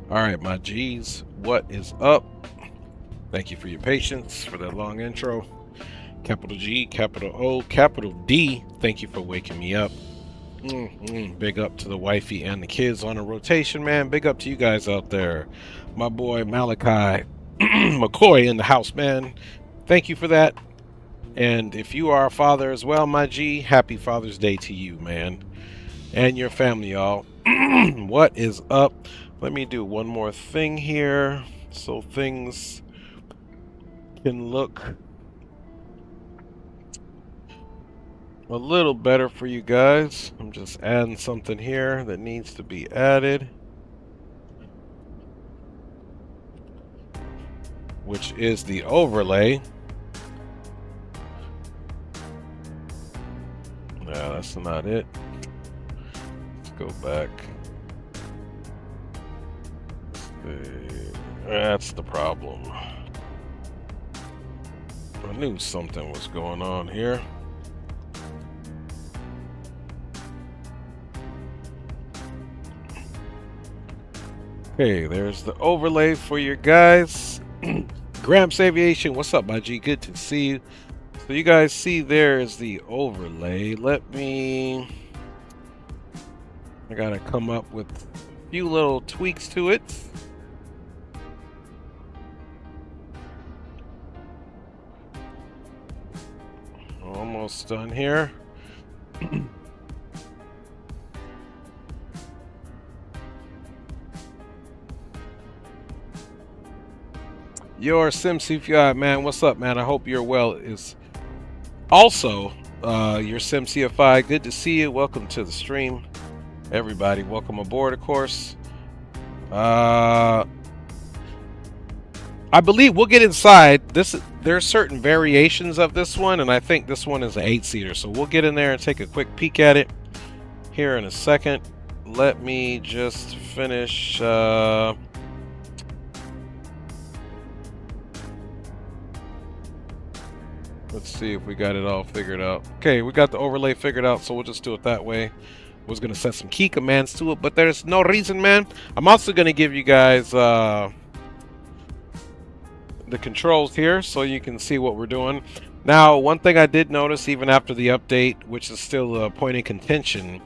All right, my G's, what is up? Thank you for your patience for that long intro. Capital G, capital O, capital D, thank you for waking me up. Big up to the wifey and the kids on a rotation, man. Big up to you guys out there. My boy Malachi McCoy in the house, man. Thank you for that. And if you are a father as well, my G, happy Father's Day to you, man. And your family, y'all. What is up? Let me do one more thing here so things can look a little better for you guys. I'm just adding something here that needs to be added, which is the overlay. No, that's not it. Let's go back. That's the problem. I knew something was going on here. Okay, there's the overlay for your guys. Gramps Aviation, what's up, my G? Good to see you. So you guys see there is the overlay. I gotta come up with a few little tweaks to it. Almost done here. Your SimCFI, man, what's up, man? I hope you're well. Is also your SimCFI. Good to see you. Welcome to the stream, everybody. Welcome aboard, of course. I believe we'll get inside. There's certain variations of this one, and I think this one is an 8-seater. So we'll get in there and take a quick peek at it here in a second. Let me just finish. Let's see if we got it all figured out. Okay, we got the overlay figured out, so we'll just do it that way. Was gonna set some key commands to it, but there's no reason, man. I'm also gonna give you guys the controls here so you can see what we're doing. Now, one thing I did notice even after the update, which is still a point of contention,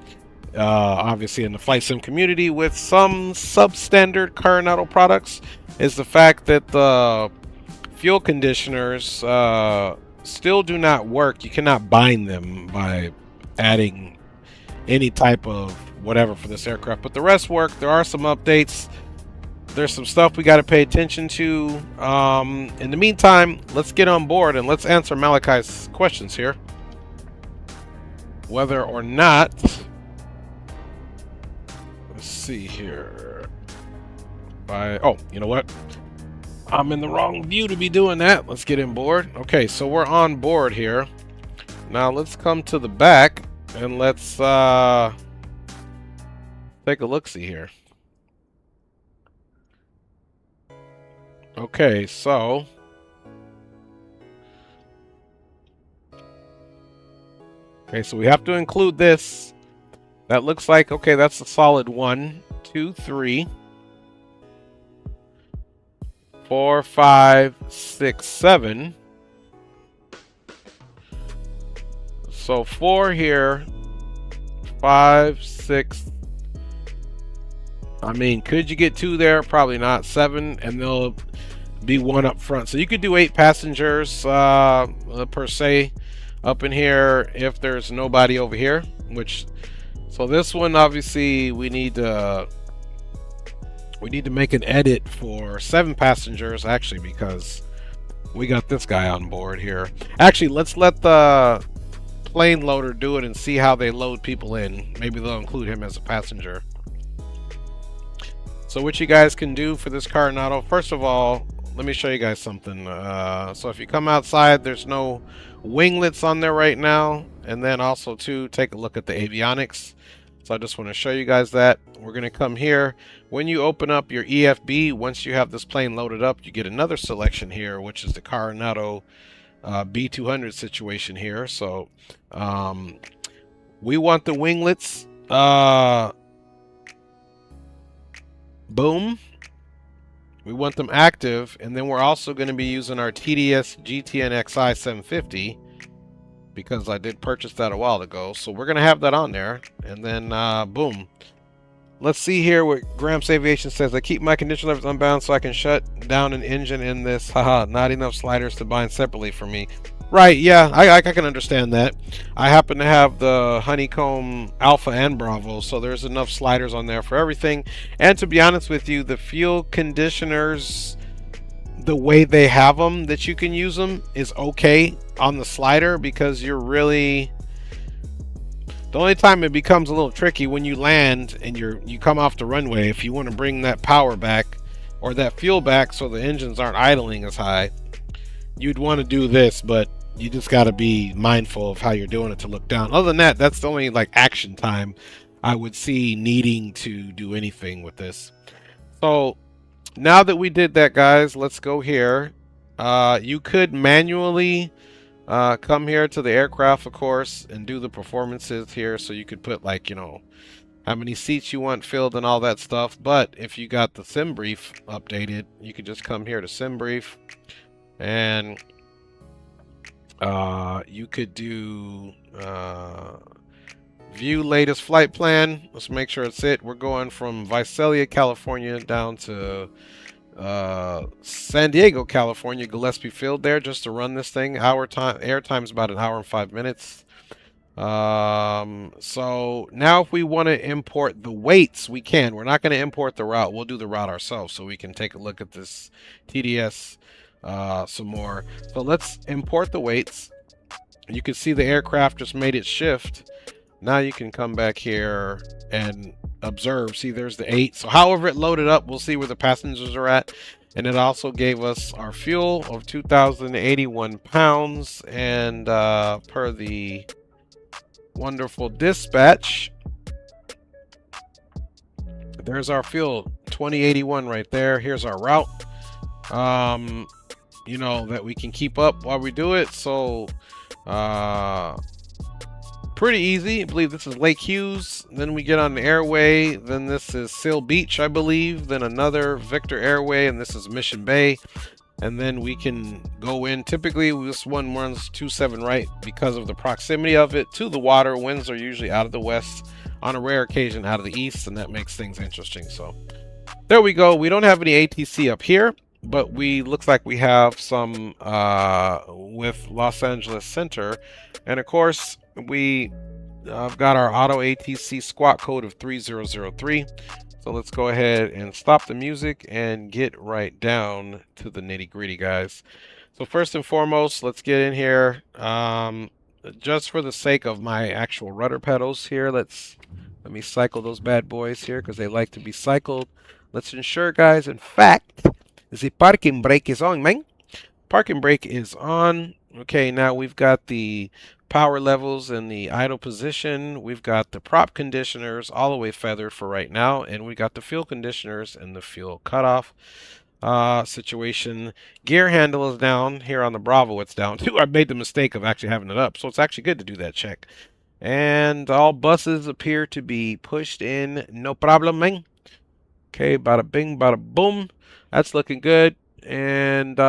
obviously in the flight sim community with some substandard Carenado products, is the fact that the fuel conditioners still do not work. You cannot bind them by adding any type of whatever for this aircraft, but the rest work. There are some updates. There's some stuff we got to pay attention to. In the meantime, let's get on board and let's answer Malachi's questions here. Whether or not, let's see here. Oh, you know what? I'm in the wrong view to be doing that. Let's get in board. Okay, so we're on board here. Now let's come to the back and let's take a look-see here. Okay, so we have to include this. That looks like, okay, that's a solid 1, 2, 3, 4, 5, 6, 7. So 4 here, 5, 6. I mean, could you get 2 there? Probably not. 7, and there'll be 1 up front. So you could do 8 passengers per se up in here if there's nobody over here. So this one, obviously, we need to make an edit for 7 passengers, actually, because we got this guy on board here. Actually, let's let the plane loader do it and see how they load people in. Maybe they'll include him as a passenger. So what you guys can do for this Carenado, first of all, let me show you guys something. So if you come outside, there's no winglets on there right now. And then also, too, take a look at the avionics. So I just want to show you guys that. We're going to come here. When you open up your EFB, once you have this plane loaded up, you get another selection here, which is the Carenado B200 situation here. So we want the winglets boom We want them active, and then we're also going to be using our TDS GTN-XI 750 because I did purchase that a while ago. So we're going to have that on there, and then boom. Let's see here what Gramps Aviation says. I keep my condition levers unbound so I can shut down an engine in this. Haha, not enough sliders to bind separately for me. Right, yeah, I can understand that. I happen to have the Honeycomb Alpha and Bravo, so there's enough sliders on there for everything. And to be honest with you, the fuel conditioners, the way they have them that you can use them is okay on the slider, because you're really... The only time it becomes a little tricky when you land and you come off the runway, if you want to bring that power back or that fuel back so the engines aren't idling as high, you'd want to do this, but you just got to be mindful of how you're doing it to look down. Other than that, that's the only like action time I would see needing to do anything with this. So now that we did that, guys, let's go here. You could manually come here to the aircraft, of course, and do the performances here. So you could put, like, you know, how many seats you want filled and all that stuff. But if you got the sim brief updated, you could just come here to sim brief, and you could do view latest flight plan. Let's make sure it's it. We're going from Visalia, California down to San Diego, California, Gillespie Field there, just to run this thing. Air time is about 1 hour and 5 minutes. So now if we want to import the weights, we can. We're not going to import the route. We'll do the route ourselves so we can take a look at this TDS some more. So let's import the weights. You can see the aircraft just made its shift. Now you can come back here and observe. See, there's the 8. So however it loaded up, we'll see where the passengers are at. And it also gave us our fuel of 2,081 pounds. And per the wonderful dispatch, there's our fuel, 2081 right there. Here's our route, you know, that we can keep up while we do it. So pretty easy. I believe this is Lake Hughes. Then we get on the airway. Then this is Seal Beach, I believe. Then another Victor Airway, and this is Mission Bay. And then we can go in. Typically, this one runs 27 right because of the proximity of it to the water. Winds are usually out of the west, on a rare occasion out of the east, and that makes things interesting. So there we go. We don't have any ATC up here, but we looks like we have some with Los Angeles Center. And of course, we have got our auto ATC squawk code of 3003. So let's go ahead and stop the music and get right down to the nitty-gritty, guys. So first and foremost, let's get in here. Just for the sake of my actual rudder pedals here, let me cycle those bad boys here because they like to be cycled. Let's ensure, guys, in fact, the parking brake is on, man. Parking brake is on. Okay, now we've got the power levels in the idle position. We've got the prop conditioners all the way feathered for right now, and we got the fuel conditioners and the fuel cutoff situation. Gear handle is down here on the Bravo. It's down too. I made the mistake of actually having it up, so it's actually good to do that check. And all buses appear to be pushed in, no problem, man. Okay, bada bing, bada boom. That's looking good. And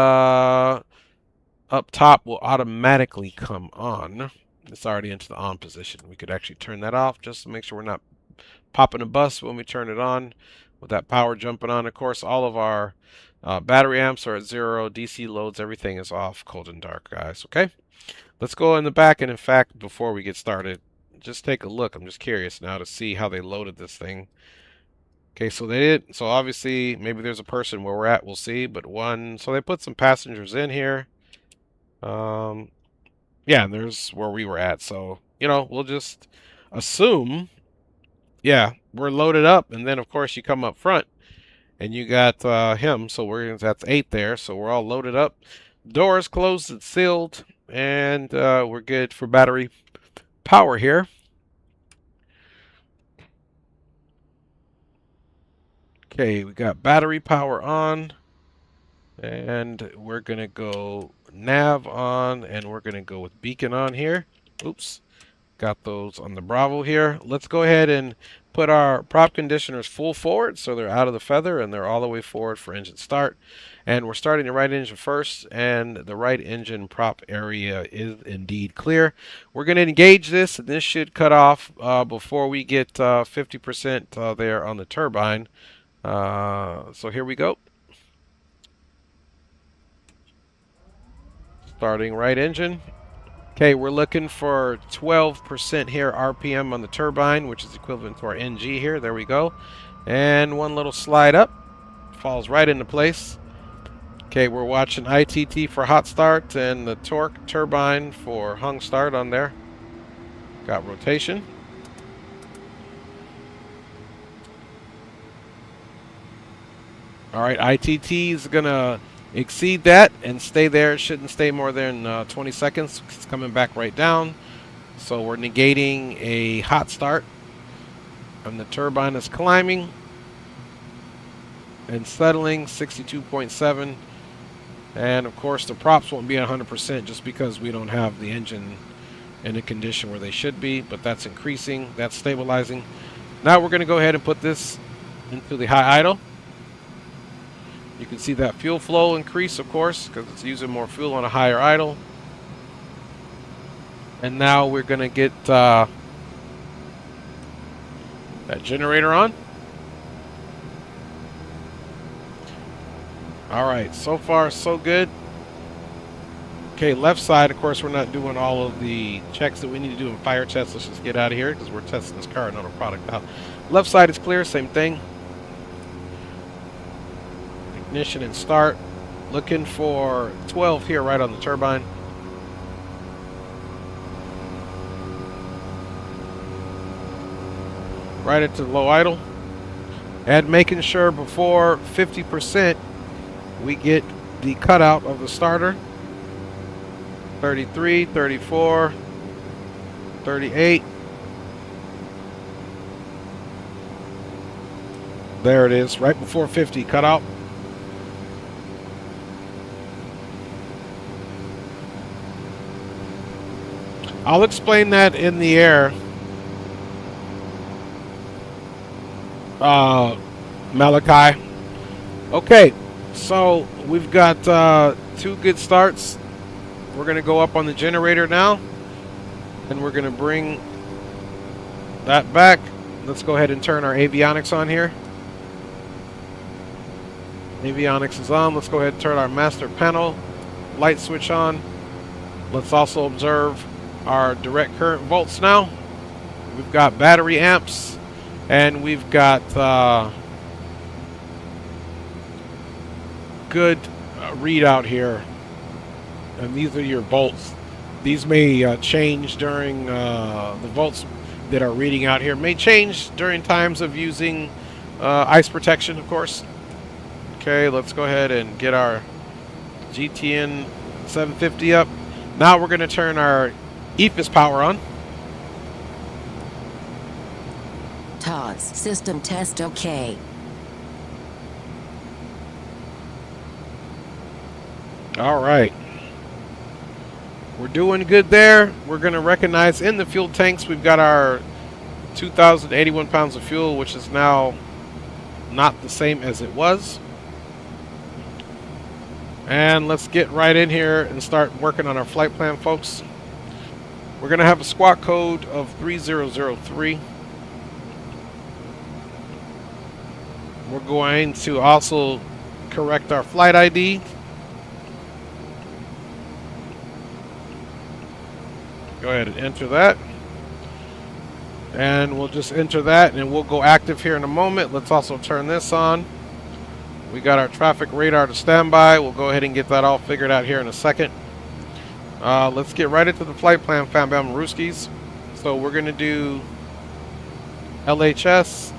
up top will automatically come on. It's already into the on position. We could actually turn that off just to make sure we're not popping a bus when we turn it on with that power jumping on. Of course, all of our battery amps are at 0. DC loads, everything is off, cold and dark, guys. Okay, let's go in the back. And in fact, before we get started, just take a look. I'm just curious now to see how they loaded this thing. Okay, so they did. So obviously, maybe there's a person where we're at. We'll see. But so they put some passengers in here. Yeah, and there's where we were at. So, you know, we'll just assume, yeah, we're loaded up. And then, of course, you come up front and you got him. So that's 8 there. So we're all loaded up. Doors closed and sealed. And we're good for battery power here. Okay, we got battery power on. And we're going to go nav on, and we're going to go with beacon on here. Oops. Got those on the Bravo here. Let's go ahead and put our prop conditioners full forward, so they're out of the feather and they're all the way forward for engine start. And we're starting the right engine first, and the right engine prop area is indeed clear. We're going to engage this, and this should cut off before we get 50% there on the turbine. So here we go. Starting right engine. Okay, we're looking for 12% here RPM on the turbine, which is equivalent to our NG here. There we go. And one little slide up. Falls right into place. Okay, we're watching ITT for hot start and the torque turbine for hung start on there. Got rotation. All right, ITT is going to exceed that and stay there. It shouldn't stay more than 20 seconds. It's coming back right down. So we're negating a hot start. And the turbine is climbing and settling 62.7. And of course the props won't be 100% just because we don't have the engine in a condition where they should be, but that's increasing, that's stabilizing. Now we're going to go ahead and put this into the high idle. You can see that fuel flow increase, of course, because it's using more fuel on a higher idle. And now we're going to get that generator on. All right, so far so good. Okay, left side, of course, we're not doing all of the checks that we need to do in fire tests. Let's just get out of here because we're testing this car and not a product out. Left side is clear, same thing. Ignition and start. Looking for 12 here right on the turbine. Right into low idle. And making sure before 50% we get the cutout of the starter. 33, 34, 38. There it is, right before 50, cutout. I'll explain that in the air. Malachi. Okay, so we've got 2 good starts. We're going to go up on the generator now, and we're going to bring that back. Let's go ahead and turn our avionics on here. Avionics is on. Let's go ahead and turn our master panel light switch on. Let's also observe our direct current volts now. We've got battery amps, and we've got good readout here. And these are your volts. These may change during the volts that are reading out here. May change during times of using ice protection, of course. Okay, let's go ahead and get our GTN 750 up. Now we're going to turn our EFIS power on. TOS system test okay. All right. We're doing good there. We're going to recognize in the fuel tanks we've got our 2,081 pounds of fuel, which is now not the same as it was. And let's get right in here and start working on our flight plan, folks. We're going to have a squawk code of 3003. We're going to also correct our flight ID. Go ahead and enter that. And we'll just enter that and we'll go active here in a moment. Let's also turn this on. We got our traffic radar to standby. We'll go ahead and get that all figured out here in a second. Let's get right into the flight plan, Fam Bam Rooskies. So we're going to do LHS.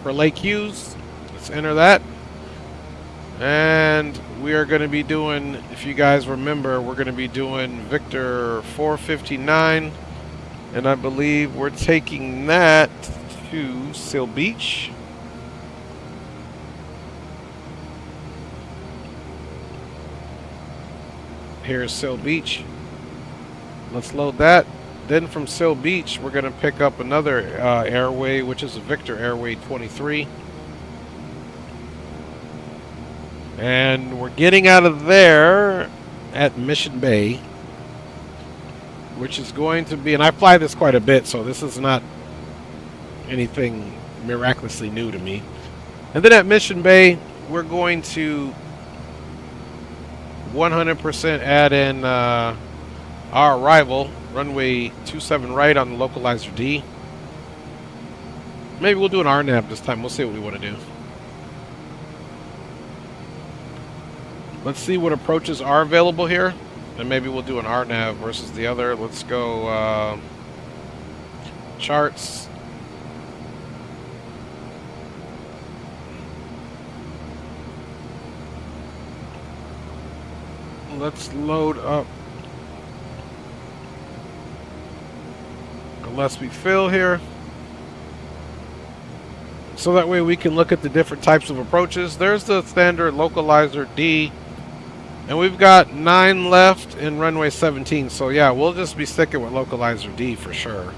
For Lake Hughes, let's enter that. And we are going to be doing, if you guys remember, we're going to be doing Victor 459. And I believe we're taking that to Seal Beach. Here's Seal Beach. Let's load that. Then from Seal Beach, we're going to pick up another airway, which is a Victor Airway 23. And we're getting out of there at Mission Bay, which is going to be, and I fly this quite a bit, so this is not anything miraculously new to me. And then at Mission Bay, we're going to 100% add in our arrival, runway 27 right on the localizer D. Maybe we'll do an RNAV this time. We'll see what we want to do. Let's see what approaches are available here, and maybe we'll do an RNAV versus the other. Let's go charts. Let's load up unless we fill here, so that way we can look at the different types of approaches. There's the standard localizer D, and we've got 9 left in runway 17, so yeah, we'll just be sticking with localizer D for sure.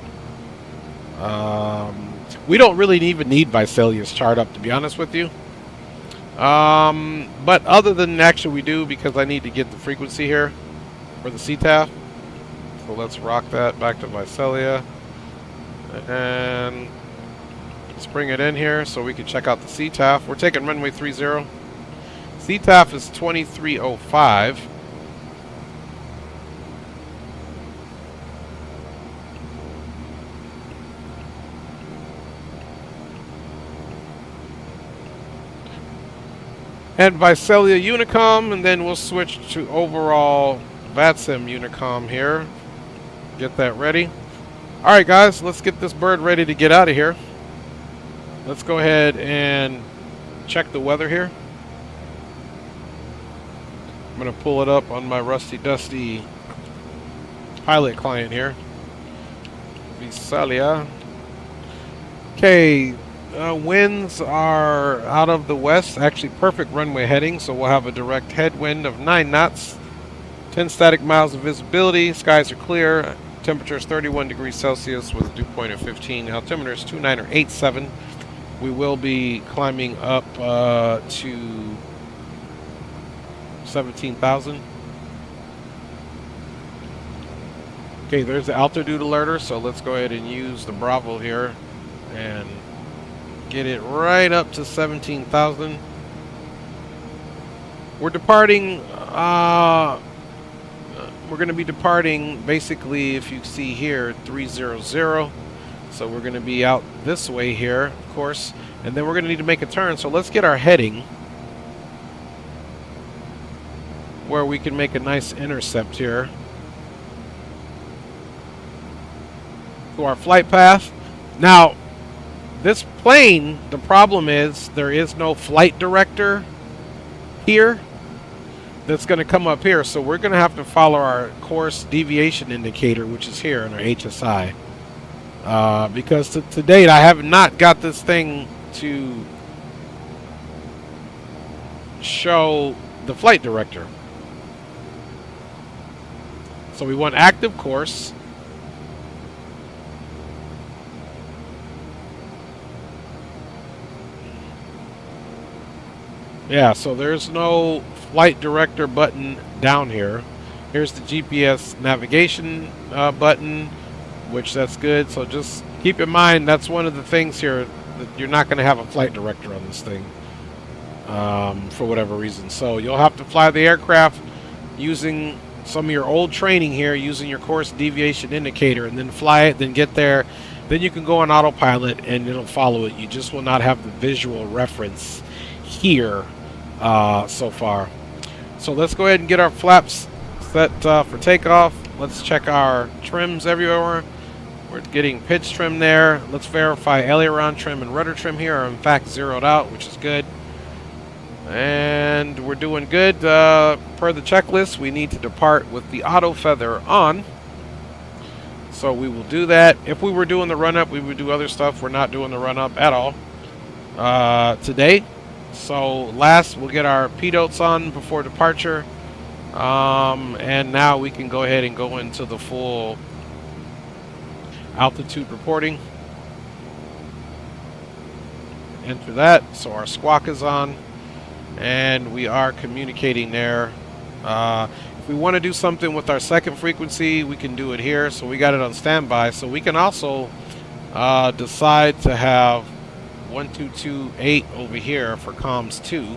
We don't really even need Visalia's chart up, to be honest with you. But other than actually we do, because I need to get the frequency here for the CTAF. So let's rock that back to Visalia. And let's bring it in here so we can check out the CTAF. We're taking runway 30. CTAF is 2305. And Visalia Unicom, and then we'll switch to overall VATSIM Unicom here. Get that ready. Alright guys, let's get this bird ready to get out of here. Let's go ahead and check the weather here. I'm going to pull it up on my rusty dusty pilot client here. Visalia. Okay. Winds are out of the west, actually perfect runway heading, so we'll have a direct headwind of 9 knots, 10 static miles of visibility, skies are clear, temperature is 31 degrees Celsius with a dew point of 15, altimeter is 2987. We will be climbing up to 17,000. Okay, there's the altitude alerter, so let's go ahead and use the Bravo here and get it right up to 17,000. We're departing, we're going to be departing basically, if you see here, 300. So we're going to be out this way here, of course, and then we're going to need to make a turn. So let's get our heading where we can make a nice intercept here to our flight path. Now, this plane, the problem is there is no flight director here that's going to come up here. So we're going to have to follow our course deviation indicator, which is here in our HSI. Because to date, I have not got this thing to show the flight director. So we want active course. Yeah, so there's no flight director button down here. Here's the GPS navigation button, which that's good. So just keep in mind, that's one of the things here, that you're not going to have a flight director on this thing for whatever reason. So you'll have to fly the aircraft using some of your old training here, using your course deviation indicator, and then fly it, then get there. Then you can go on autopilot and it'll follow it. You just will not have the visual reference here so far. So let's go ahead and get our flaps set for takeoff. Let's check our trims everywhere. We're getting pitch trim there. Let's verify aileron trim and rudder trim here are in fact zeroed out, which is good. And we're doing good. Per the checklist, we need to depart with the auto feather on. So we will do that. If we were doing the run-up, we would do other stuff. We're not doing the run-up at all today. So last, we'll get our PDOTs on before departure. And now we can go ahead and go into the full altitude reporting. Enter that. So our squawk is on, and we are communicating there. If we want to do something with our second frequency, we can do it here. So we got it on standby. So we can also decide to have 1228 over here for comms 2.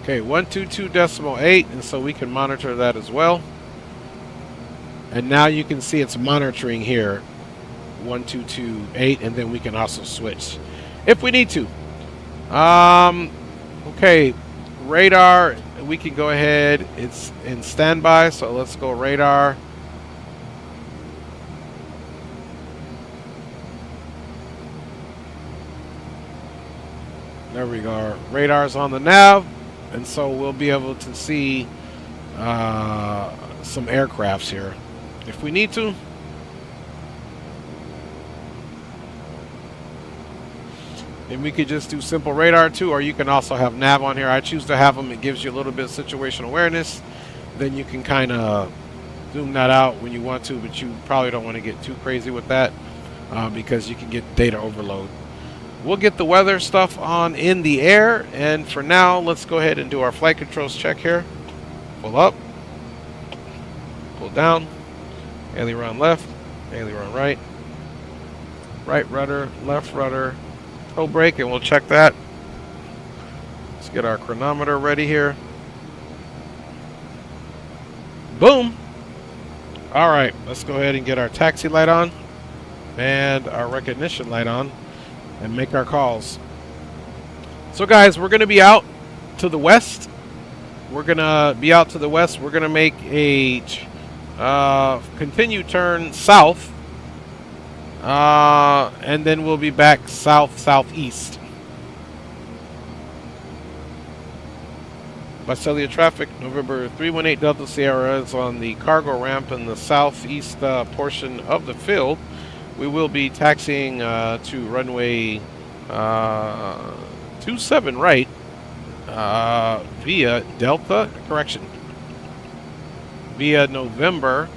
Okay, 122.8, and so we can monitor that as well. And now you can see it's monitoring here, 1228, and then we can also switch if we need to. Okay, radar, we can go ahead. It's in standby, so let's go radar. There we go. Radar's on the nav. And so we'll be able to see some aircrafts here if we need to. And we could just do simple radar too, or you can also have nav on here. I choose to have them. It gives you a little bit of situational awareness. Then you can kind of zoom that out when you want to, but you probably don't want to get too crazy with that because you can get data overload. We'll get the weather stuff on in the air, and for now, let's go ahead and do our flight controls check here. Pull up, pull down, aileron left, aileron right, right rudder, left rudder, toe brake, and we'll check that. Let's get our chronometer ready here. Boom! All right, let's go ahead and get our taxi light on and our recognition light on and make our calls. So guys, we're going to be out to the west. We're going to be out to the west. We're going to make a continued turn south. And then we'll be back southeast. Visalia traffic, November 318 Delta Sierra is on the cargo ramp in the southeast portion of the field. We will be taxiing to runway 27 right via Delta, correction, via November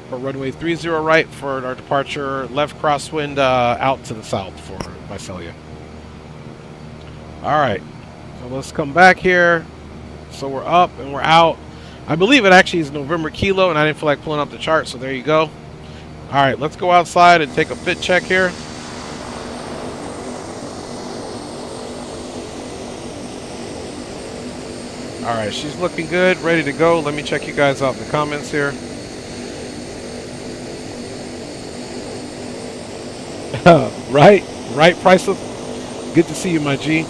for runway 30 right for our departure, left crosswind out to the south for Visalia. All right, so let's come back here. So we're up and we're out. I believe it actually is November Kilo, and I didn't feel like pulling up the chart, so there you go. All right, let's go outside and take a fit check here. All right, she's looking good, ready to go. Let me check you guys out in the comments here. Right, Priceless. Good to see you, my G.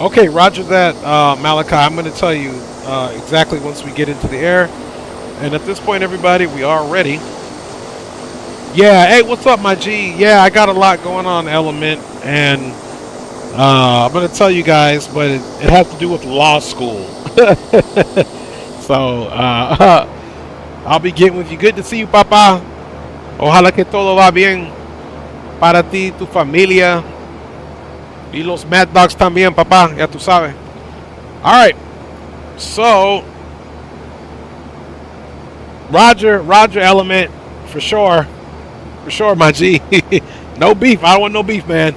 Okay, roger that, Malachi. I'm going to tell you exactly once we get into the air. And at this point, everybody, we are ready. Yeah, hey, what's up, my G? Yeah, I got a lot going on, Element. And I'm going to tell you guys, but it has to do with law school. So, I'll be getting with you. Good to see you, Papa. Ojalá que todo va bien para ti, tu familia. Y los Mad Dogs también, papá, ya tú sabes. All right, so Roger, Element, for sure, my G. No beef, I don't want no beef, man.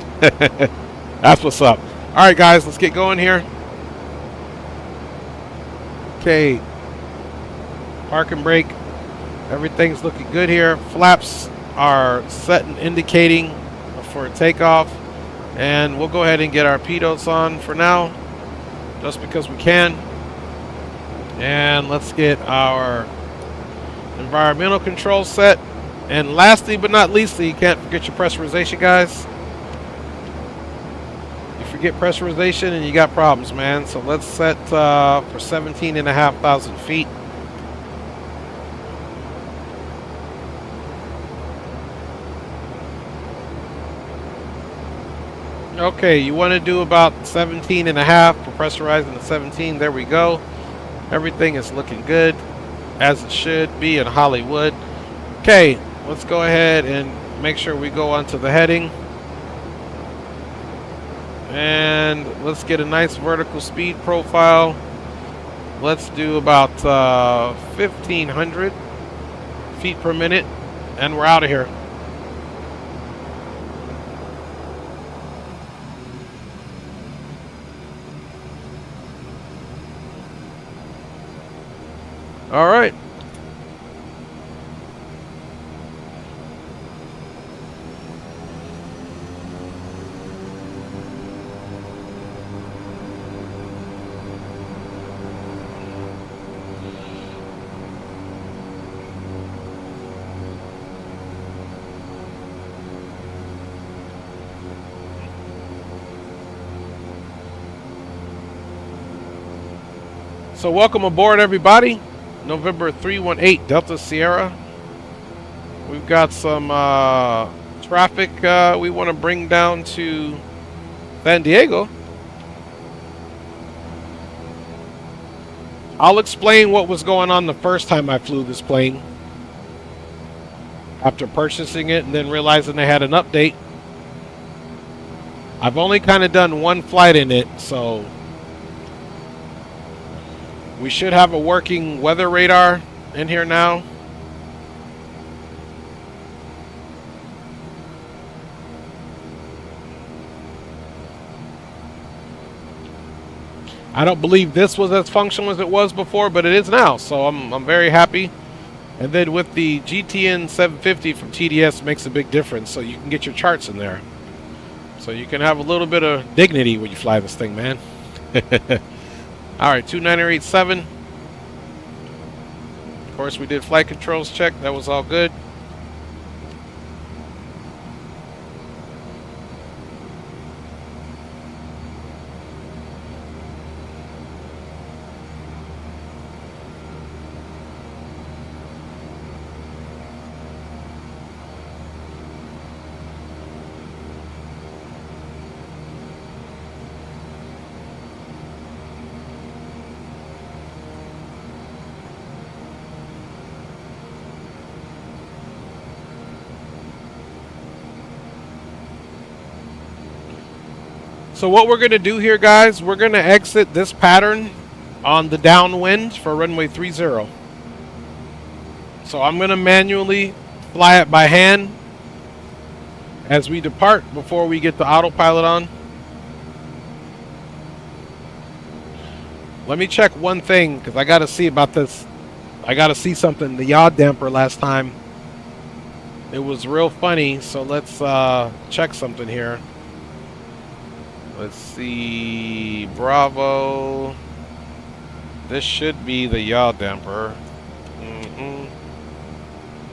That's what's up. All right, guys, let's get going here. Okay, park and brake. Everything's looking good here. Flaps are set and indicating for takeoff. And we'll go ahead and get our pitos on for now, just because we can. And let's get our environmental control set. And lastly but not leastly, you can't forget your pressurization, guys. You forget pressurization and you got problems, man. So let's set for 17,500 feet. Okay, you want to do about 17 and a half, pressurizing to 17. There we go. Everything is looking good, as it should be in Hollywood. Okay, let's go ahead and make sure we go onto the heading. And let's get a nice vertical speed profile. Let's do about 1,500 feet per minute, and we're out of here. All right. So welcome aboard, everybody. November 318 Delta Sierra. We've got some traffic we want to bring down to San Diego. I'll explain what was going on the first time I flew this plane after purchasing it and then realizing they had an update. I've only kind of done one flight in it, so we should have a working weather radar in here now. I don't believe this was as functional as it was before, but it is now, so I'm very happy. And then with the GTN 750 from TDS makes a big difference, so you can get your charts in there. So you can have a little bit of dignity when you fly this thing, man. Alright, 2987. Of course, we did flight controls check. That was all good. So what we're going to do here, guys, we're going to exit this pattern on the downwind for runway 30. So I'm going to manually fly it by hand as we depart before we get the autopilot on. Let me check one thing because I got to see about this. I got to see something. The yaw damper last time, it was real funny. So let's check something here. Let's see, Bravo. This should be the yaw damper.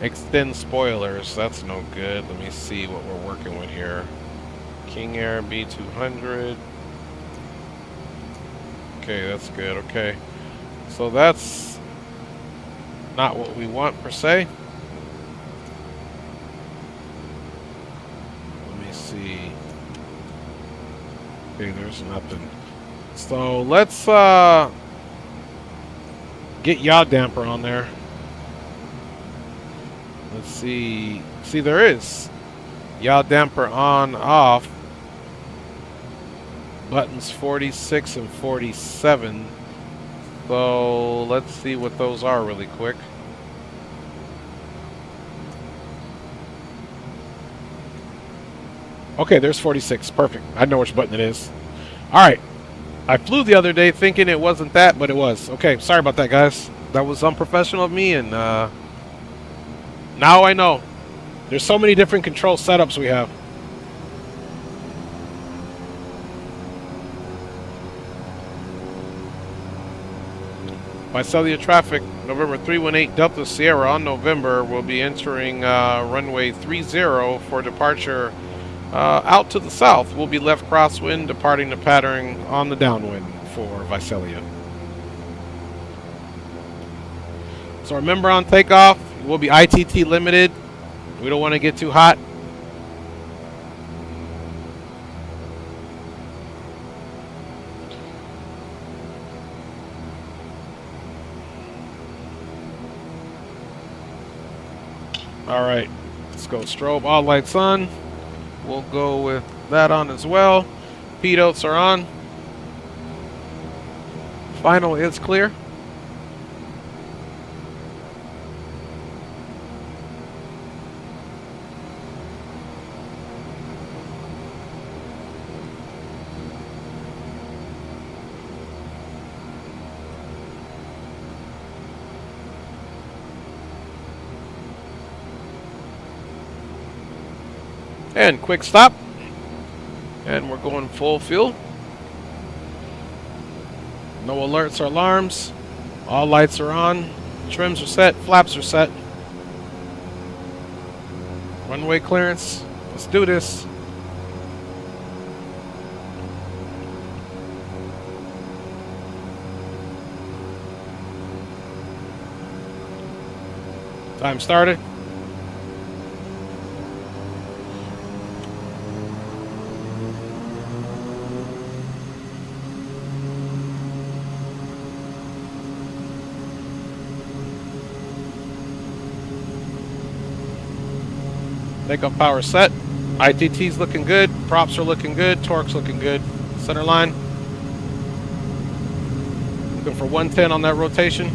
Extend spoilers, that's no good. Let me see what we're working with here. King Air B200. Okay, that's good, okay. So that's not what we want per se. Let me see. Okay, there's nothing. So let's get yaw damper on there. Let's see. See, there is yaw damper on, off. Buttons 46 and 47. So let's see what those are really quick. Okay, there's 46. Perfect. I know which button it is. Alright. I flew the other day thinking it wasn't that, but it was. Okay, sorry about that, guys. That was unprofessional of me, and now I know. There's so many different control setups we have. Visalia traffic, November 318 Delta Sierra on November will be entering runway 30 for departure. Out to the south, we'll be left crosswind, departing the pattern on the downwind for Visalia. So remember on takeoff, we'll be ITT limited. We don't want to get too hot. All right, let's go strobe, all lights on. We'll go with that on as well. Pidots are on. Final is clear. And quick stop. And we're going full fuel. No alerts or alarms. All lights are on. Trims are set. Flaps are set. Runway clearance. Let's do this. Time started. Makeup power set. ITT's looking good. Props are looking good. Torque's looking good. Center line. Looking for 110 on that rotation.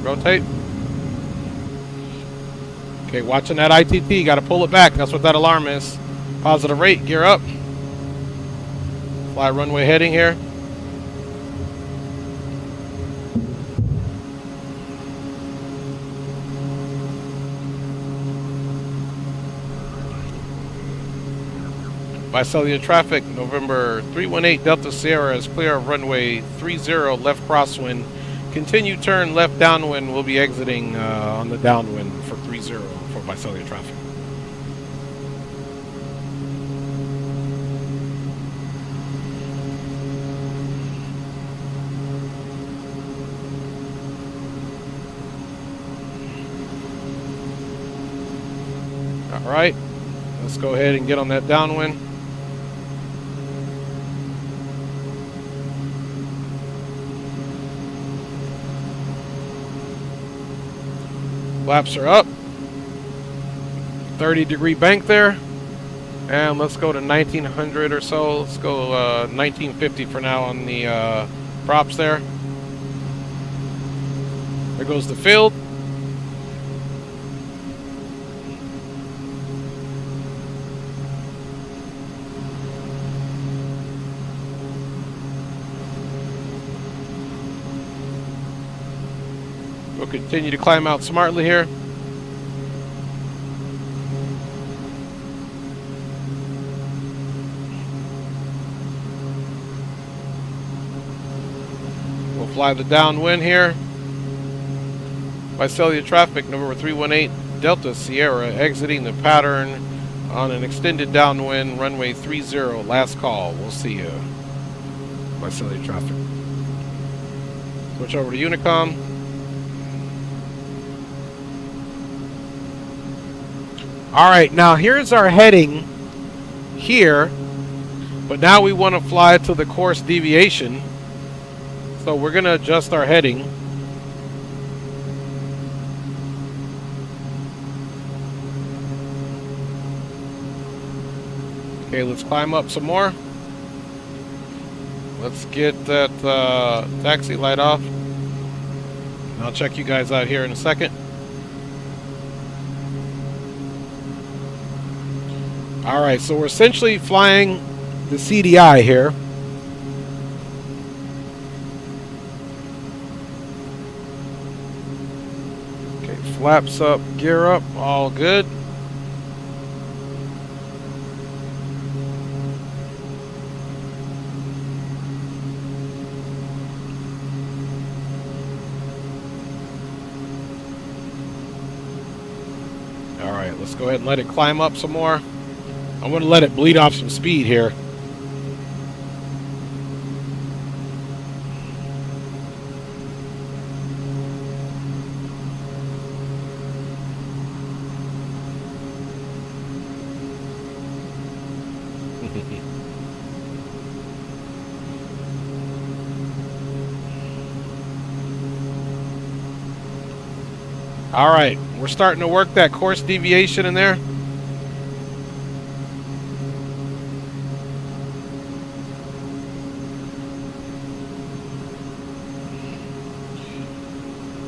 Rotate. Okay, watching that ITT. Got to pull it back. That's what that alarm is. Positive rate. Gear up. Fly runway heading here. By cellular traffic, November 318 Delta Sierra is clear of runway 30 left crosswind. Continue turn left downwind. We'll be exiting on the downwind for 30 for by cellular traffic. All right, let's go ahead and get on that downwind. Flaps are up. 30-degree bank there. And let's go to 1900 or so. Let's go 1950 for now on the props there. There goes the field. We'll continue to climb out smartly here. We'll fly the downwind here. By cellular traffic, November 318 Delta Sierra, exiting the pattern on an extended downwind, runway 30, last call. We'll see you. By cellular traffic. Switch over to Unicom. All right, now here's our heading here, but now we want to fly to the course deviation. So we're going to adjust our heading. Okay, let's climb up some more. Let's get that taxi light off. I'll check you guys out here in a second. Alright, so we're essentially flying the CDI here. Okay, flaps up, gear up, all good. Alright, let's go ahead and let it climb up some more. I'm going to let it bleed off some speed here. All right, we're starting to work that course deviation in there.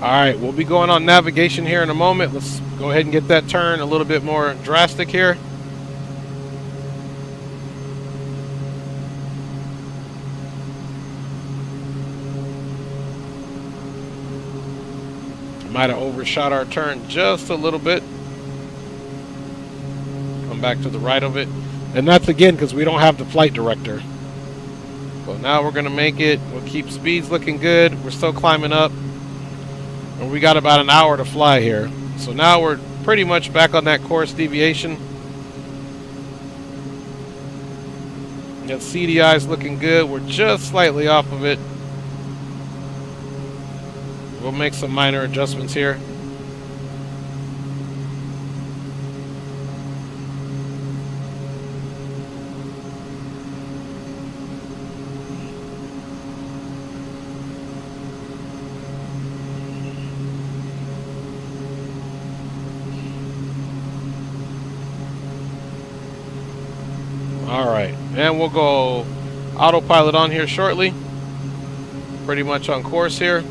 All right, we'll be going on navigation here in a moment. Let's go ahead and get that turn a little bit more drastic here. Might have overshot our turn just a little bit. Come back to the right of it. And that's again because we don't have the flight director. So now we're going to make it. We'll keep speeds looking good. We're still climbing up. And we got about an hour to fly here. So now we're pretty much back on that course deviation. That CDI is looking good. We're just slightly off of it. We'll make some minor adjustments here. All right, and we'll go autopilot on here shortly. Pretty much on course here.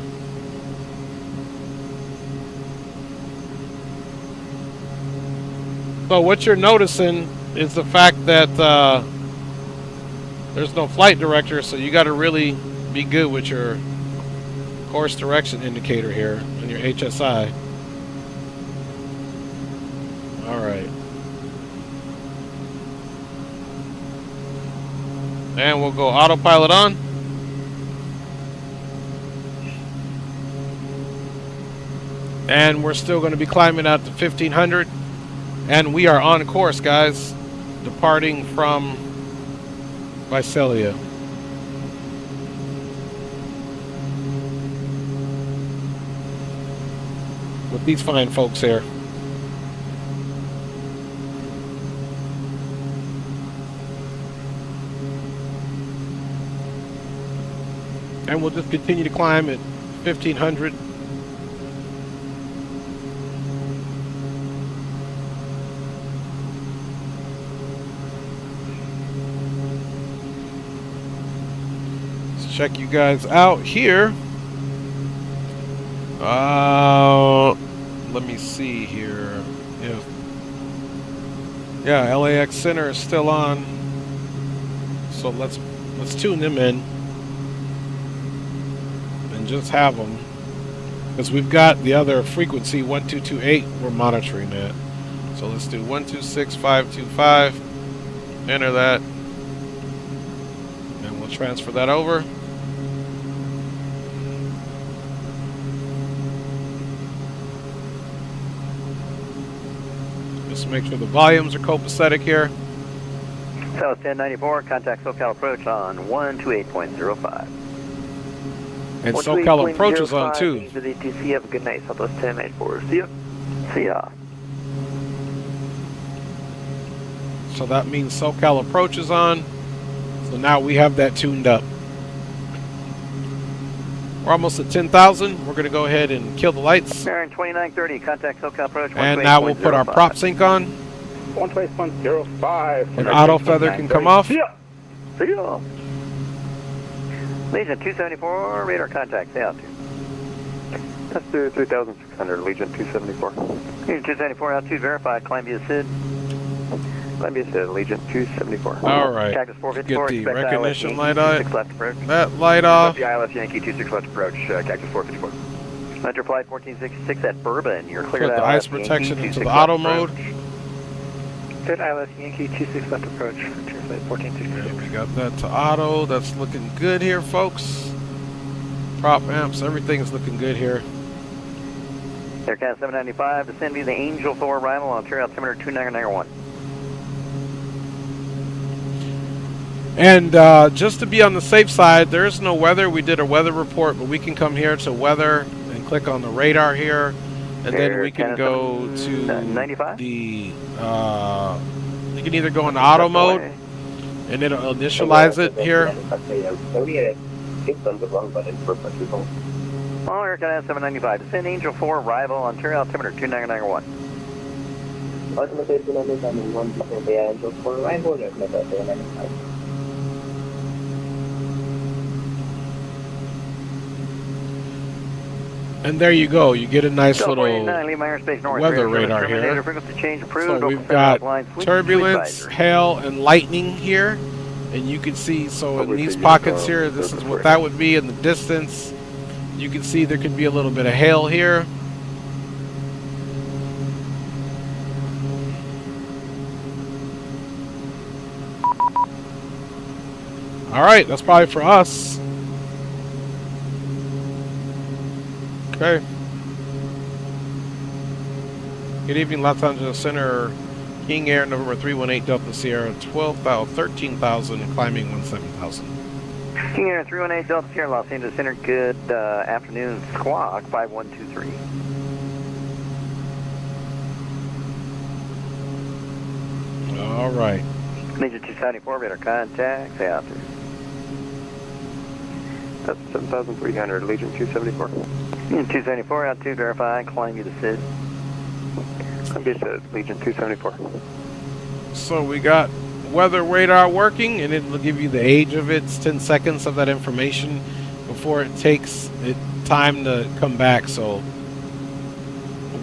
So what you're noticing is the fact that there's no flight director, so you got to really be good with your course direction indicator here on your HSI. All right. And we'll go autopilot on. And we're still going to be climbing out to 1500. And we are on course, guys, departing from Visalia. With these fine folks here. And we'll just continue to climb at 1500. Check you guys out here. Let me see here. Yeah, LAX Center is still on. So let's tune them in and just have them, because we've got the other frequency 1228. We're monitoring that. So let's do 126525. Enter that, and we'll transfer that over. Make sure the volumes are copacetic here. South 1094, contact SoCal approach on 128.05. And SoCal approach is on too. To the DC, have a good night, Southwest 1094. See ya. See ya. So that means SoCal approach is on. So now we have that tuned up. We're almost at 10,000. We're going to go ahead and kill the lights. Bearing 2930, contact SoCal approach. And now we'll put our prop sync on. 128.05. And auto feather can come off. See ya. See ya. Legion 274, radar contact. Stay out. That's through 3,600, Legion 274. Legion 274, altitude verified. Columbia Sid. Columbia Sid, Legion 274. All right. Cactus 454. Get the recognition ILS light on. 26 left approach. That light off. The ILS Yankee 26 left approach, Cactus 454. Hunter flight 1466 at Bourbon. You're clear. Put the ice protection into the auto mode. Good ILS Yankee 26 left approach, Frontier flight 1466. We got that to auto. That's looking good here, folks. Prop amps, everything's looking good here. Aircast 795, descend via the Angel 4 arrival on Ontario altimeter 2991. And just to be on the safe side, there is no weather. We did a weather report, but we can come here to weather and click on the radar here, and then we can go to 95? the. You can either go into auto mode, and it'll initialize it here. All Aircraft 795, descend Angel 4, arrival, Ontario altimeter 2991. Altimeter 2991, descend Angel 4, arrival, Aircraft 795. And there you go. You get a nice little weather radar here. Change approved. So we've got turbulence, hail, and lightning here. And you can see, so in these pockets here, this is what that would be in the distance. You can see there could be a little bit of hail here. All right, that's probably for us. Okay. Good evening, Los Angeles Center. King Air, November 318 Delta Sierra, 13,000, climbing 17,000. King Air 318 Delta Sierra, Los Angeles Center. Good afternoon, Squawk 5123. All right. Major 274, radar contact, say out there. That's 7,300, Legion 274. 274, out to verify, climb you to SID. Legion 274. So we got weather radar working, and it will give you the age of it. It's 10 seconds of that information before it takes it time to come back. So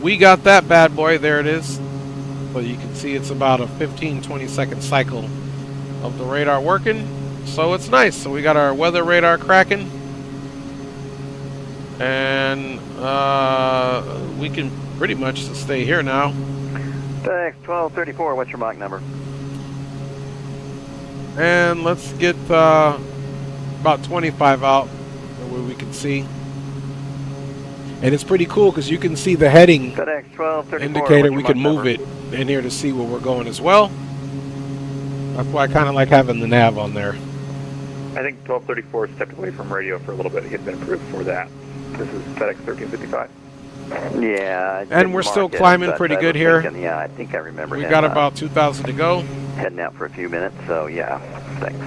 we got that bad boy. There it is. So you can see it's about a 15-20 second cycle of the radar working. So it's nice. So we got our weather radar cracking, and we can pretty much stay here now. FedEx 1234, what's your Mach number? And let's get about 25 out where we can see. And it's pretty cool because you can see the heading FedEx 1234, indicator. We can move it in here to see where we're going as well. That's why I kind of like having the nav on there. I think 1234 stepped away from radio for a little bit. He had been approved for that. This is FedEx 1355. Yeah. And we're still climbing pretty good here. Yeah, I think I remember. We got about 2,000 to go. Heading out for a few minutes, so yeah, thanks.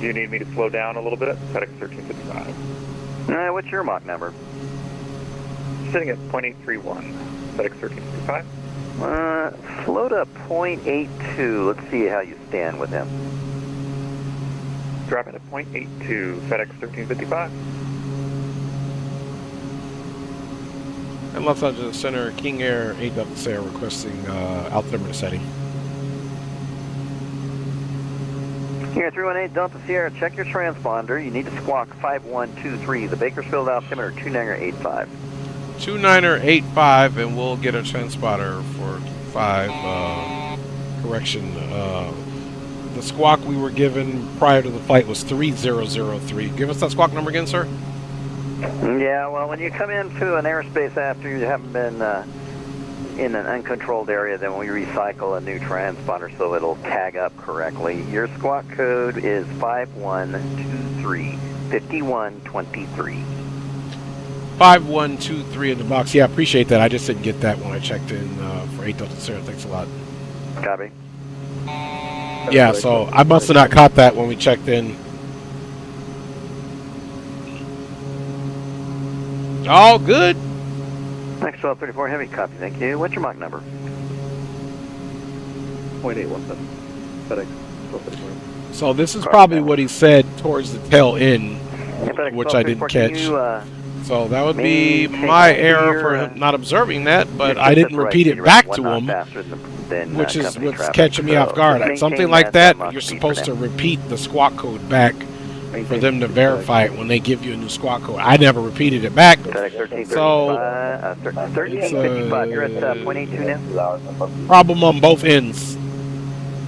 Do you need me to slow down a little bit? FedEx 1355. What's your Mach number? Sitting at 0.831. FedEx 1355. Slow to 0.82. Let's see how you stand with him. Dropping to 0.82. FedEx 1355. And Los Angeles Center, King Air 8 Delta Sierra requesting altimeter setting. King Air 318 Delta Sierra, check your transponder. You need to squawk 5123. The Bakersfield altimeter 2985. 2985, and we'll get a transponder for 5. Correction. The squawk we were given prior to the flight was 3003. Give us that squawk number again, sir. Yeah, well, when you come into an airspace after you haven't been in an uncontrolled area, then we recycle a new transponder so it'll tag up correctly. Your squawk code is 5123, 5123. 5123 in the box. Yeah, I appreciate that. I just didn't get that when I checked in for 8 Delta Sierra. Thanks a lot. Copy. Yeah, so I must have not caught that when we checked in. All good. Next 1234 heavy, copy, thank you. What's your Mach number? 0.817. FedEx 1234. So this is probably what he said towards the tail end, which I didn't catch. So that would be my error for not observing that, but I didn't repeat it back to him, which is what's catching me off guard. Something like that, you're supposed to repeat the squawk code back for them to verify it when they give you a new squawk code. I never repeated it back. So it's a problem on both ends.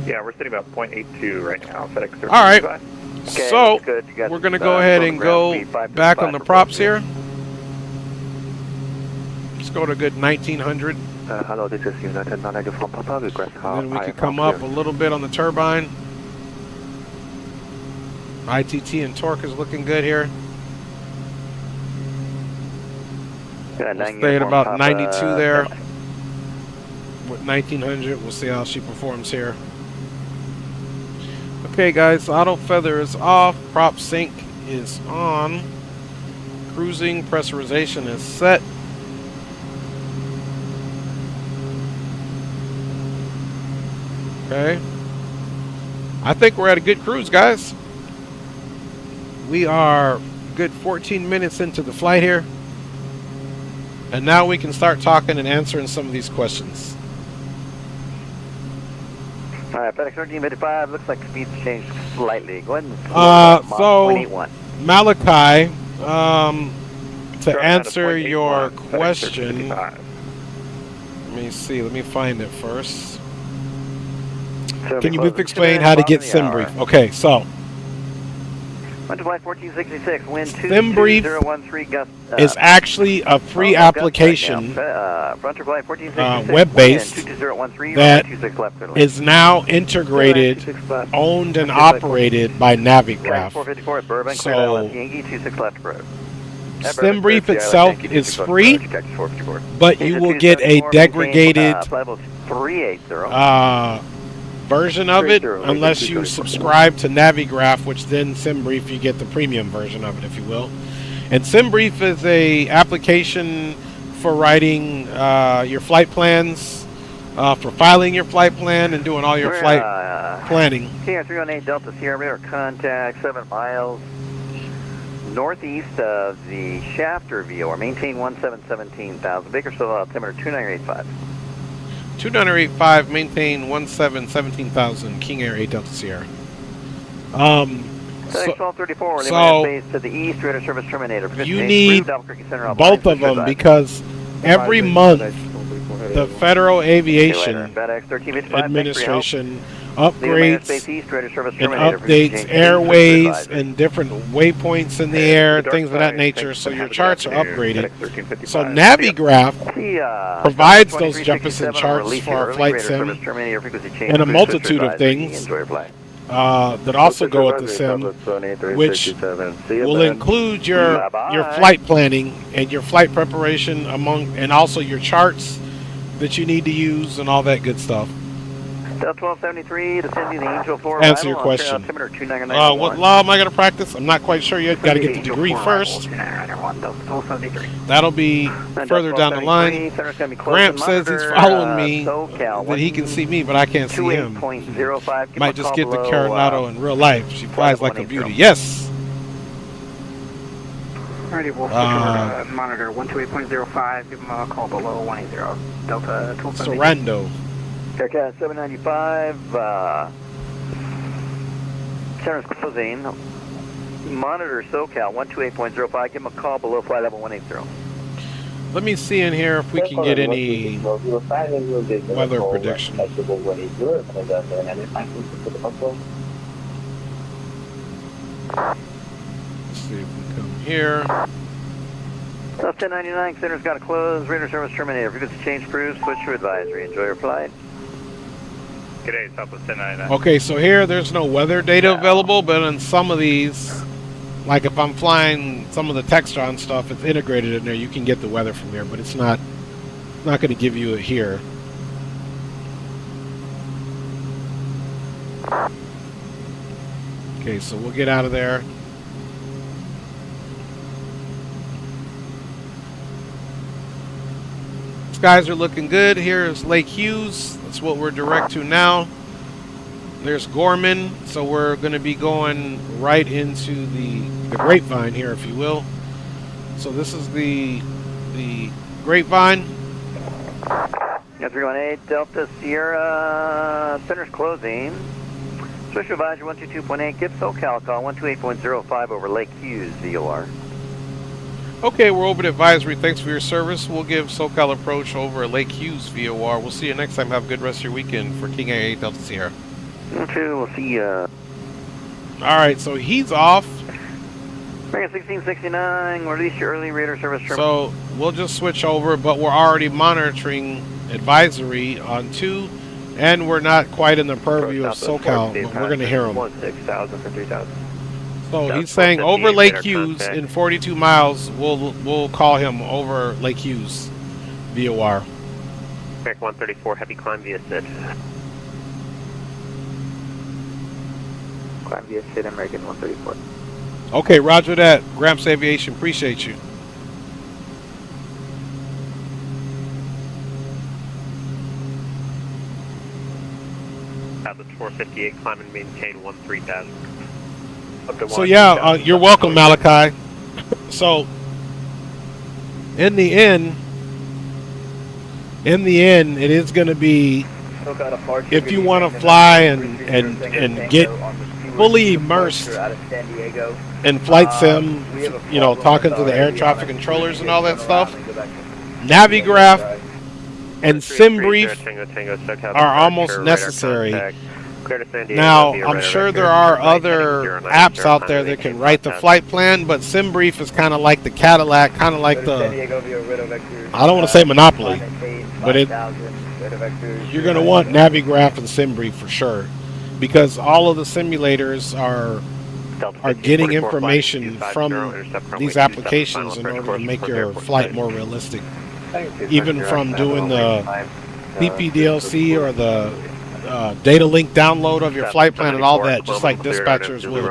Yeah, we're sitting about 0.82 right now. FedEx 1355. All right. So we're going to go ahead and go back on the props here. Let's go to a good 1900. Hello, this is United 990 from Papa. Request how then we can come up a little bit on the turbine. ITT and torque is looking good here. We'll stay at about 92 there. With 1900, we'll see how she performs here. Okay, guys, auto feather is off. Prop sync is on. cruising. Pressurization is set. Okay. I think we're at a good cruise, guys. We are good 14 minutes into the flight here. And now we can start talking and answering some of these questions. All right, FedEx 1355, looks like speed's changed slightly. Go ahead and slow down, Mach 0.81. Malachi, to Sure, answer 0.81, your FedEx question, 1355. let me see, let me find it first. So Can you close please to explain 2 how to minutes, get bottom sim of the brief? hour. Okay, so Went to flight 1466, wind Sim brief 22013 gust. is actually a free application, Frontier flight 1466, web-based, wind 22013, that 26 left. Clear. is now integrated, owned, and operated by Navigraph. 454 at Burbank, So, clear to Yankee 26 left road. Sim brief itself is free, but you will get a degraded level 380. Version of it unless you subscribe to Navigraph, which then SimBrief you get the premium version of it, if you will. And SimBrief is a application for writing your flight plans, for filing your flight plan and doing all your flight planning. King 318 Delta Sierra Radar contact 7 miles northeast of the Shafter VOR. Maintain 1717,000. Bakersfield altimeter 2985. 2985, maintain 17,000, King Air 8 Delta Sierra. FedEx 1234, space to the east, radar service terminator. You need both of them because every month the Federal Aviation Administration upgrades and updates airways and different waypoints in the air, things of that nature, so your charts are upgraded. So Navigraph provides those Jefferson charts for our flight sim and a multitude of things that also go with the sim, which will include your flight planning and your flight preparation and also your charts that you need to use and all that good stuff. 1273 descending the Angel 4. Answer your question. What law am I going to practice? I'm not quite sure yet. Got to get the degree first. That'll be further down the line. Gramp says he's following me, that he can see me, but I can't see him. Might just get the Carenado in real life. She flies like a beauty. Yes. Alrighty, we'll switch over to monitor 128.05. Give him a call below 180. Delta 1270. Sorrento. Aircast 795, center's closing. Monitor SoCal 128.05. Give him a call below flight level 180. Let me see in here if we can get any weather prediction. Let's see if we come here. South 1099, center's got to close. Radar service terminator. Frequency change proves. Switch to advisory. Enjoy your flight. G'day, Southwest 1099. Okay, so here there's no weather data available, but on some of these, like if I'm flying some of the Textron stuff, it's integrated in there. You can get the weather from here, but it's not going to give you it here. Okay, so we'll get out of there. Skies are looking good. Here's Lake Hughes. That's what we're direct to now. There's Gorman. So we're going to be going right into the grapevine here, if you will. So this is the grapevine. Yeah, 318 Delta Sierra. Center's closing. Switch to advisory 122.8. Give SoCal call 128.05 over Lake Hughes VOR. Okay, we're over at advisory. Thanks for your service. We'll give SoCal approach over at Lake Hughes VOR. We'll see you next time. Have a good rest of your weekend for King Air 8 Delta Sierra. Okay, we'll see ya. Alright, so he's off. American 1669, release your early radar service terminal. So we'll just switch over, but we're already monitoring advisory on 2, and we're not quite in the purview of SoCal, but we're going to hear him. 6,000 for 3,000. So he's saying over Lake Hughes in 42 miles, we'll call him over Lake Hughes VOR. American 134, heavy climb via SID. Climb via SID, American 134. Okay, roger that. Gramps Aviation, appreciate you. That's 458, climb and maintain 13,000. So yeah, you're welcome, Malachi. So, in the end, it is going to be, if you want to fly and get fully immersed in flight sim, you know, talking to the air traffic controllers and all that stuff, Navigraph and SimBrief are almost necessary. Now, I'm sure there are other apps out there that can write the flight plan, but SimBrief is kind of like the Cadillac, kind of like the, I don't want to say monopoly, but you're going to want Navigraph and SimBrief for sure, because all of the simulators are getting information from these applications in order to make your flight more realistic. Even from doing the PPDLC or the data link download of your flight plan and all that, just like dispatchers would.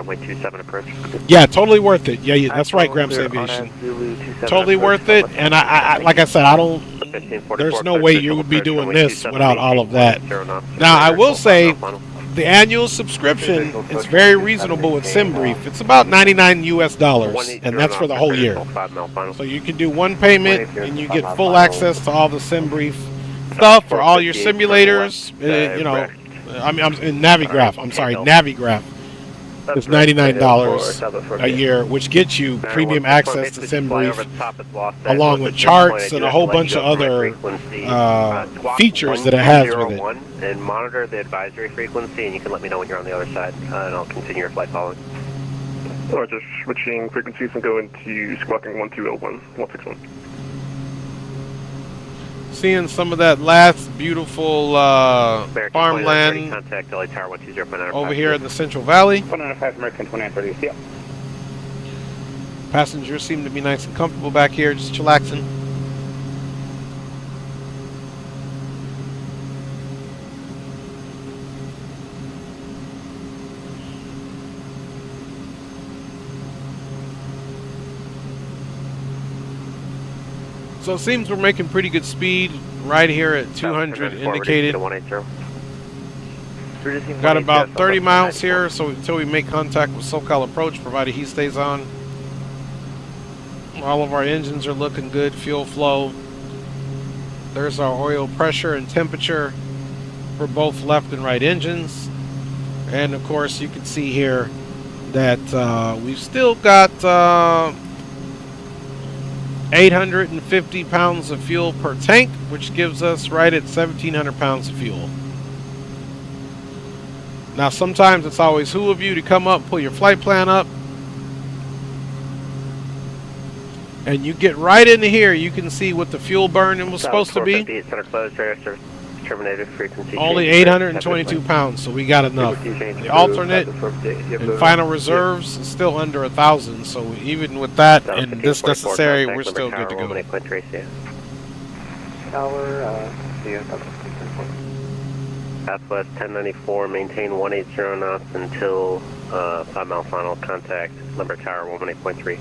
Yeah, totally worth it. Yeah, that's right, Gramps Aviation. Totally worth it. And I like I said, there's no way you would be doing this without all of that. Now, I will say, the annual subscription is very reasonable with SimBrief. It's about $99 US, and that's for the whole year. So you can do one payment, and you get full access to all the SimBrief stuff for all your simulators. You know, I'm in Navigraph. I'm sorry, Navigraph. It's $99 a year, which gets you premium access to SimBrief, along with charts and a whole bunch of other features that it has with it. And monitor the advisory frequency, and you can let me know when you're on the other side, and I'll continue your flight following. Alright, just switching frequencies and going to squawking 1201, 161. Seeing some of that last beautiful farmland over here in the Central Valley. 195 American 2930, yeah. Passengers seem to be nice and comfortable back here, just chillaxing. So it seems we're making pretty good speed right here at 200 indicated. Got about 30 miles here, so until we make contact with SoCal Approach, provided he stays on. All of our engines are looking good, fuel flow. There's our oil pressure and temperature for both left and right engines. And of course you can see here that we've still got 850 pounds of fuel per tank, which gives us right at 1,700 pounds of fuel. Now, sometimes it's always who of you to come up, pull your flight plan up, and you get right into here. You can see what the fuel burning was supposed to be. Only 822 pounds, so we got enough. The alternate and final reserves is still under 1,000, so even with that and this necessary, we're still good to go. Southwest 1094, maintain 180 knots until 5 mile final contact, Limber Tower 118.3.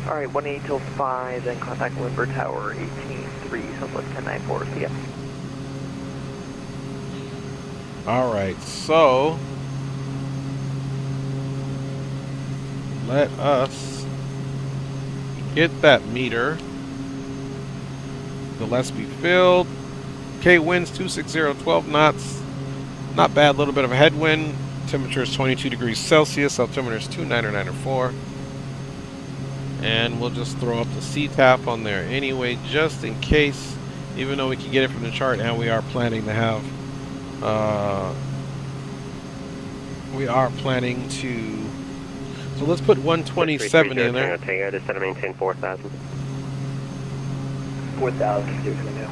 Alright, 180 till 5, then contact Limber Tower 18.3, Southwest 1094, see ya. Alright, so let us get that meter. Gillespie Field. Okay, winds 260, 12 knots. Not bad, a little bit of a headwind. Temperature is 22 degrees Celsius. Altimeter is 2994. And we'll just throw up the CTAP on there anyway, just in case, even though we can get it from the chart, and we are planning to have so let's put 127 in there. I just had to maintain 4,000. 4,000, do for now.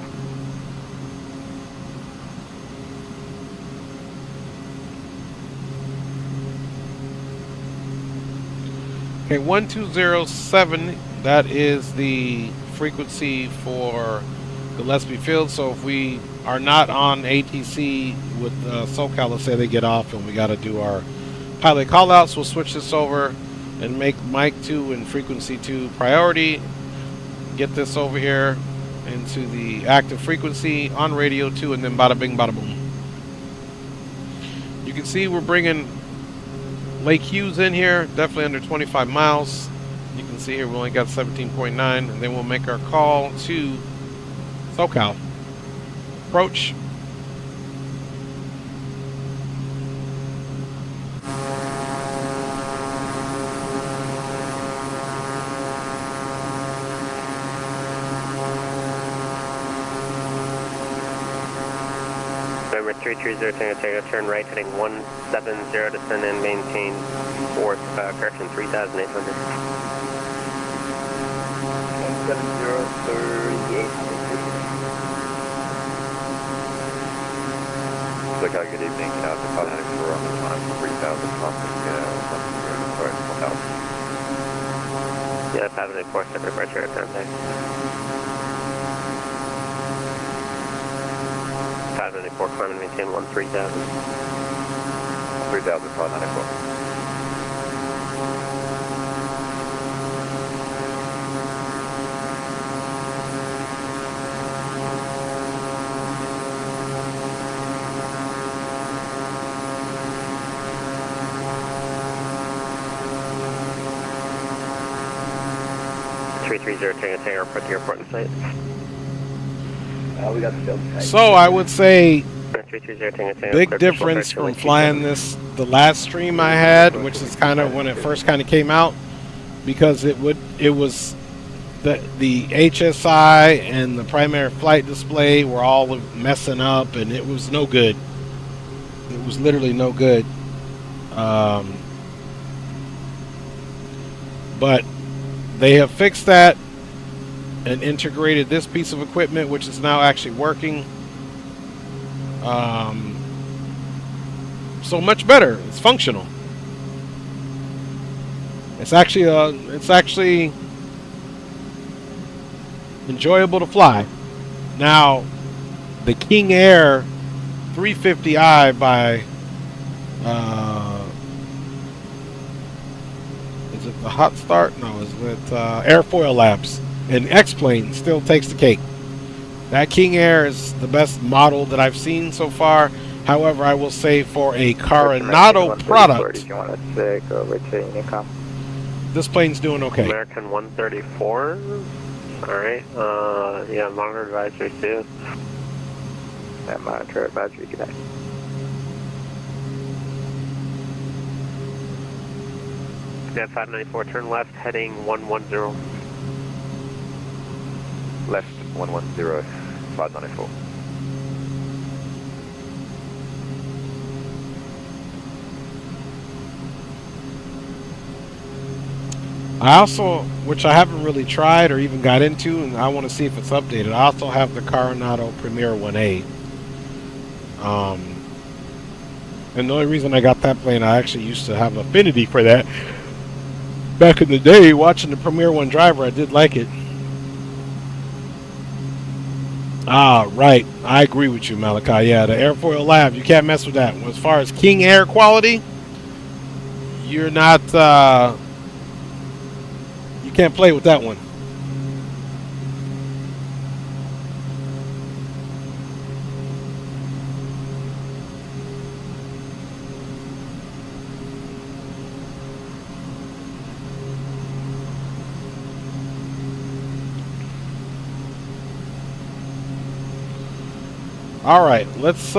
Okay, 1207, that is the frequency for Gillespie Field. So if we are not on ATC with SoCal, let's say they get off and we got to do our pilot callouts, we'll switch this over and make mic 2 and frequency 2 priority. Get this over here into the active frequency on radio 2, and then bada bing, bada boom. You can see we're bringing Lake Hughes in here, definitely under 25 miles. You can see here we only got 17.9, and then we'll make our call to SoCal. Approach. November 330 Tango, turn right heading 170, descend and maintain 4th, correction 3,800. 170, 3800. SoCal, good evening. Departed heading for on the time 3,000 traffic. Yeah, 584, separate departure, contact. 594, climb and maintain 13,000. 3,594. Tango, airport to airport in sight. We got the field type. So I would say 330 Tango, big difference from flying this the last stream I had, which is kind of when it first kind of came out, because it was the HSI and the primary flight display were all messing up, and it was no good. It was literally no good. But they have fixed that and integrated this piece of equipment, which is now actually working. So much better. It's functional. It's actually enjoyable to fly. Now, the King Air 350i by is it the Hot Start? No, is it Airfoil Labs? And X-Plane still takes the cake. That King Air is the best model that I've seen so far. However, I will say for a Carenado product, You want to stick over to Honeycomb? this plane's doing okay. American 134. Alright, yeah, monitor advisory too. That monitor advisory connect. Yeah, 594, turn left heading 110. Left 110, 594. I also, which I haven't really tried or even got into, and I want to see if it's updated, I also have the Carenado Premier 1A. And the only reason I got that plane, I actually used to have affinity for that. Back in the day, watching the Premier 1 driver, I did like it. Ah, right. I agree with you, Malachi. Yeah, the Airfoil Lab, you can't mess with that. As far as King Air quality, you're not... you can't play with that one. All right, let's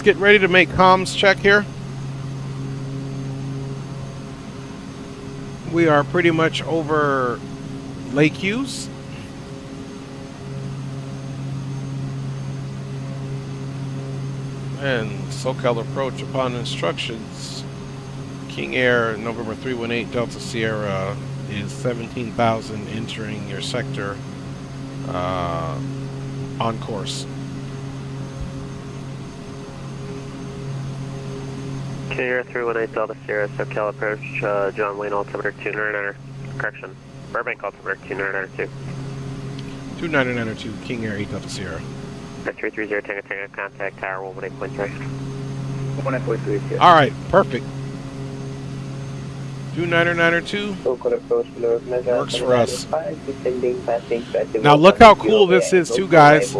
get ready to make comms check here. We are pretty much over Lake Hughes. And SoCal approach upon instructions. King Air November 318 Delta Sierra is 17,000 entering your sector on course. King Air 318 Delta Sierra, SoCal approach, John Wayne altimeter 299, correction, Burbank altimeter 299.2. 2992 King Air 8 Delta Sierra. 330 Tango Tango, contact tower 18.3. 1.3. All right, perfect. 2902 Local approach below Mega works for us. 5, descending, passing, Now look how cool this is too, guys.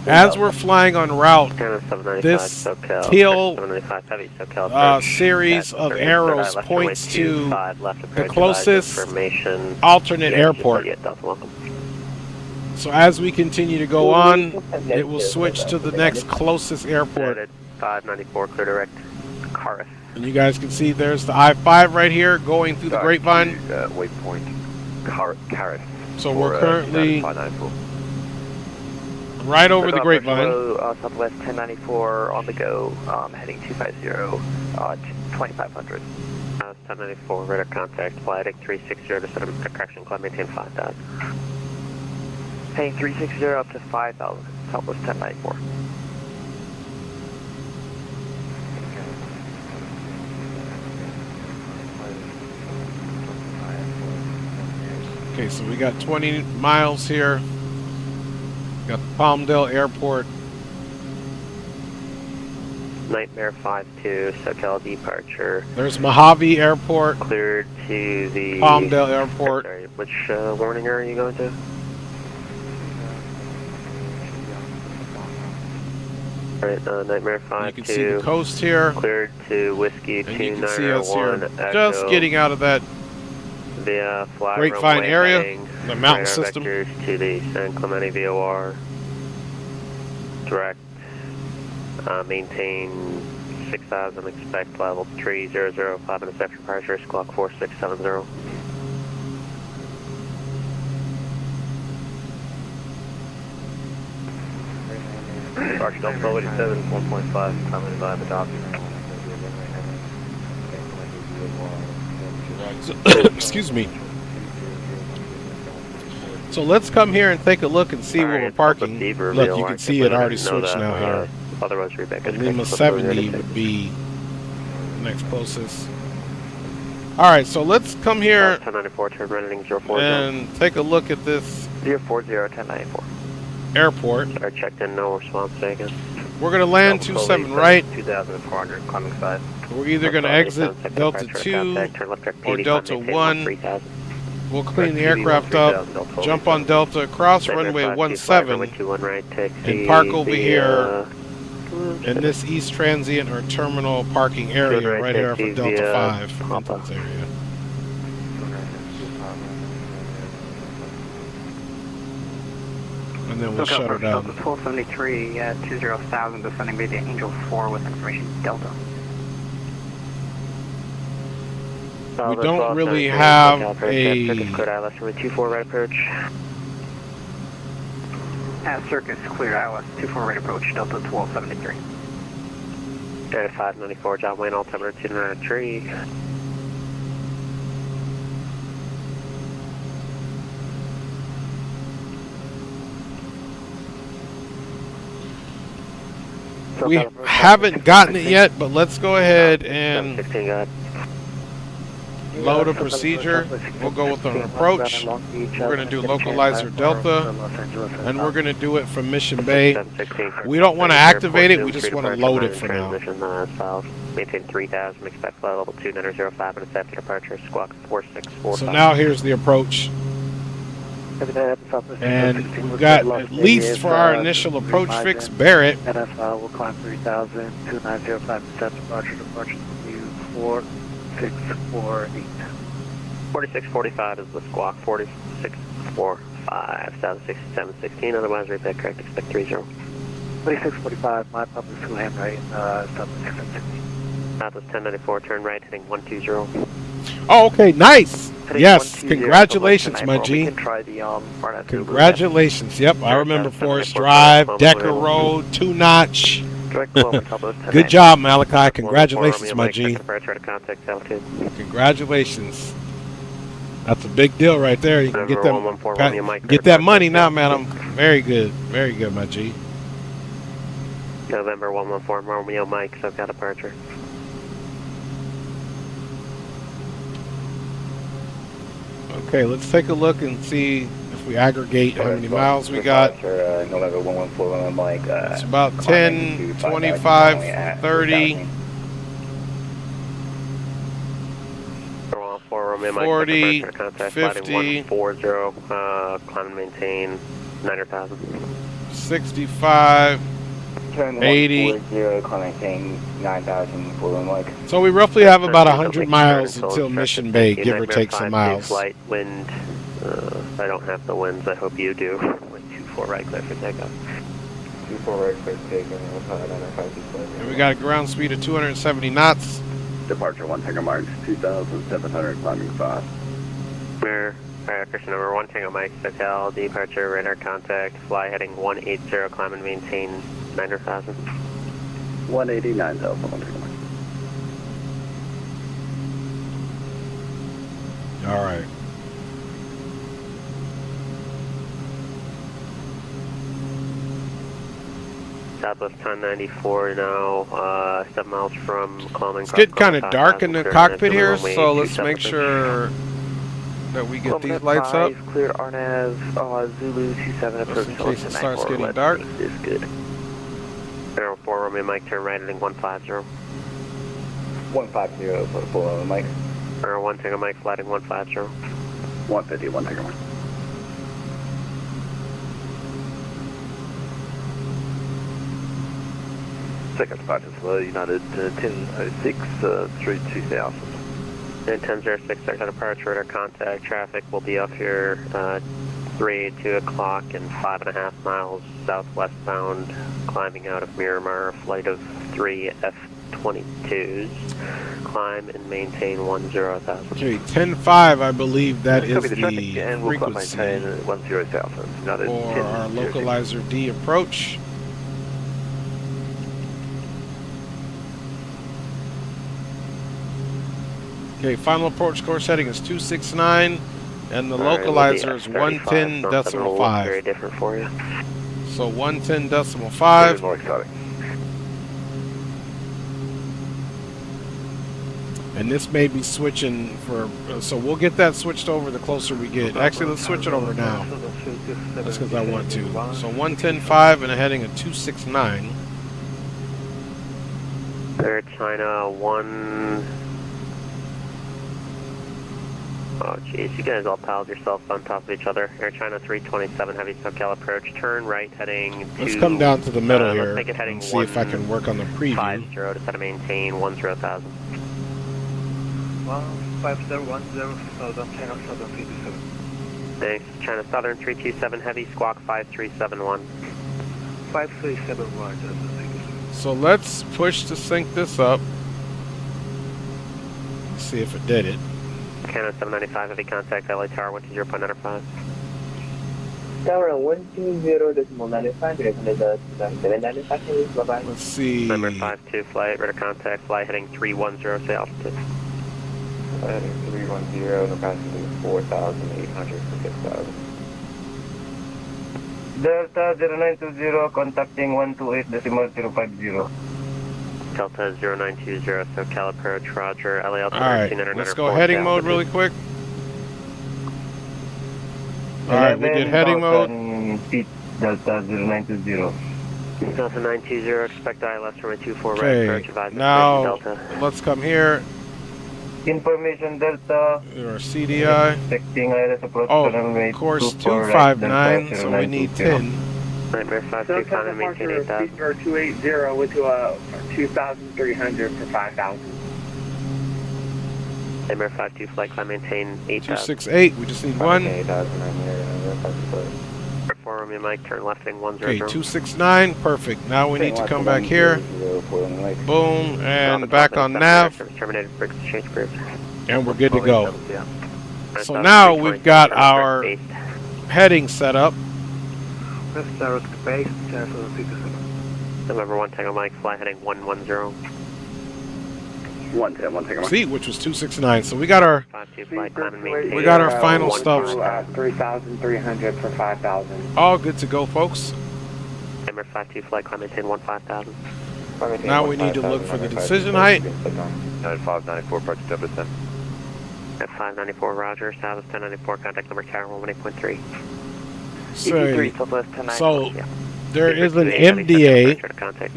As we're flying en route, this teal series of arrows points to the closest alternate airport. So as we continue to go on, it will switch to the next closest airport. 594, clear direct. Caris. And you guys can see there's the I-5 right here going through the grapevine. Waypoint Caris. So we're currently right over the grapevine. Southwest 1094 on the go, heading 250, 2500. 1094, radar contact, flight 360 to set a correction, climb, maintain 5,000. Heading 360 up to 5,000, Southwest 1094. Okay, so we got 20 miles here. Got Palmdale Airport. Nightmare 52, SoCal departure. There's Mojave Airport. Cleared to the Palmdale Airport. Sorry, which warning area are you going to? Alright, Nightmare 52. You can see the coast here. Cleared to Whiskey And you can see us 2901. here just getting out of that via flat grapevine runway area, heading, the mountain radar system. vectors to the San Clemente VOR. Direct. Maintain 6,000, expect level 300, 5 minutes after departure, squawk 4670. Departure Delta 87, 1.5, time to divide the document. So, excuse me. So let's come here and take a look and see where we're parking. Look, you can see it already switched now here. Otherwise, Rebecca. Lima 70 would be the next closest. Alright, so let's come here 1094, turn right heading 04. and take a look at this 040, 1094. airport. Are checked in, no response taken. We're going to land 27 right. 2,400, climbing 5. We're either going to exit Delta 2 or Delta 1. We'll clean the aircraft up, jump on Delta, cross runway 17, and park over here in this East Transient or Terminal parking area right here for Delta 5 entrance area. And then we'll shut her down. 1273 at 20,000, descending via Angel 4 with information Delta. We don't really have a... Circus right approach. At Circus, clear ILS 24 right approach, Delta 1273. Delta 594, John Wayne, altimeter 293. We haven't gotten it yet, but let's go ahead and load a procedure. We'll go with an approach. We're going to do localizer Delta, and we're going to do it from Mission Bay. We don't want to activate it, we just want to load it for now. Maintain 3,000, expect level 2905 minutes after departure, squawk 4645. So now here's the approach. And we've got, at least for our initial approach fix, Barrett. NFI will climb 3,000, 2905 minutes after departure, 4648. 4645 is the squawk, 4645, South 6716, otherwise repeat correct, expect 30. 4645, my public school hand right, South 6716. Southwest 1094, turn right, heading 120. Oh, okay, nice. Yes, congratulations, my G. Congratulations. Yep, I remember Forest Drive, Decker Road, 2-notch. Good job, Malachi. Congratulations, my G. Congratulations. That's a big deal right there. You can get that money now, man. Very good, my G. November 114, Romeo Mike, so I've got departure. Okay, let's take a look and see if we aggregate how many miles we got. November 114, Mike. It's about 10, 25, 30. Romeo Mike, 40, contact, 50, 140, climb and maintain 9,000. 65, 80. 9,000 full Mike. So we roughly have about 100 miles until Mission Bay, give or take some miles. Flight wind. I don't have the winds. I hope you do. Wind 24 right, clear for takeoff. 24 right, clear for takeoff. And we got a ground speed of 270 knots. Departure 1 Tango Mike, 2,700 climbing 5. Mirror, Christian number 1 Tango Mike, Hotel, departure, radar contact, fly heading 180, climb and maintain 9,000. 189,000, 1 Tango Mike. All right. Southwest 1094 now, 7 miles from Clombing. It's getting kind of dark in the cockpit here, so let's make sure that we get these lights up. Cleared RNAV, Zulu 27 approach. Just in case it starts getting dark. Is good. Arrow 4 Romeo Mike, turn right heading 150. 150 for full Mike. Arrow 1 Tango Mike, flighting 150. 150, 1 Tango Mike. Second departure for United 1006 through 2000. And 1006, start departure, radar contact, traffic will be up here 2 o'clock and 5.5 miles southwest bound, climbing out of Miramar, a flight of 3 F-22s, climb and maintain 10,000. Okay, 10.5, I believe that is the and we'll frequency maintain 10,000. United for our 1006. localizer D approach. Okay, final approach course heading is 269, and the localizer is 110.5. Very different for you. So 110.5. More exciting. And this may be switching for, so we'll get that switched over the closer we get. Actually, let's switch it over now. That's because I want to. So 110.5 and a heading of 269. Air China 1. Oh jeez, you guys all piled yourselves on top of each other. Air China 327 heavy SoCal approach. Turn right heading to... Let's come down to the middle here let's make it heading and see if I can work on the preview. 50 to set a maintain 10,000. 5010 Southern China Southern 327. Thanks. China Southern 327 heavy squawk 5371. 5371. So let's push to sync this up. See if it did it. Canada 795 heavy contact LA Tower 120.95. Tower 120.95, direction is 795, bye-bye. Let's see. Number 52 flight, radar contact, fly heading 310, say altitude. Heading 310, capacity 4,800 to 6,000. Delta 0920, contacting 128.050. Delta 0920, SoCal approach, roger, LA altitude. Alright, let's go heading mode really quick. Alright, we did heading mode. Delta 0920. Delta 920, expect ILS from a 24 right Okay, approach, advise now Delta. let's come here. Information Delta. Our CDI. Expecting ILS approach. Oh, course 259, so we need 10. Nightmare 52, climb and maintain 8,000. 280 went to 2,300 for 5,000. Nightmare 52, flight climb, maintain 8,000. 268, we just need one. 4 Romeo Mike, turn left heading 10. Okay, 269, perfect. Now we need to come back here. Boom, and back on nav. Terminated brakes change groups. And we're good to go. So now we've got our heading set up. November 1 Tango Mike, fly heading 110. 110. See, which was 269. So we got our 52 flight climb and maintain. we got our final stuff. 3,300 for 5,000. All good to go, folks. November 52 flight climb, maintain 15,000. Now we need to look for the decision height. 9594, approach Jefferson. At 594, roger, Southwest 1094, contact number tower 18.3. So there is an MDA,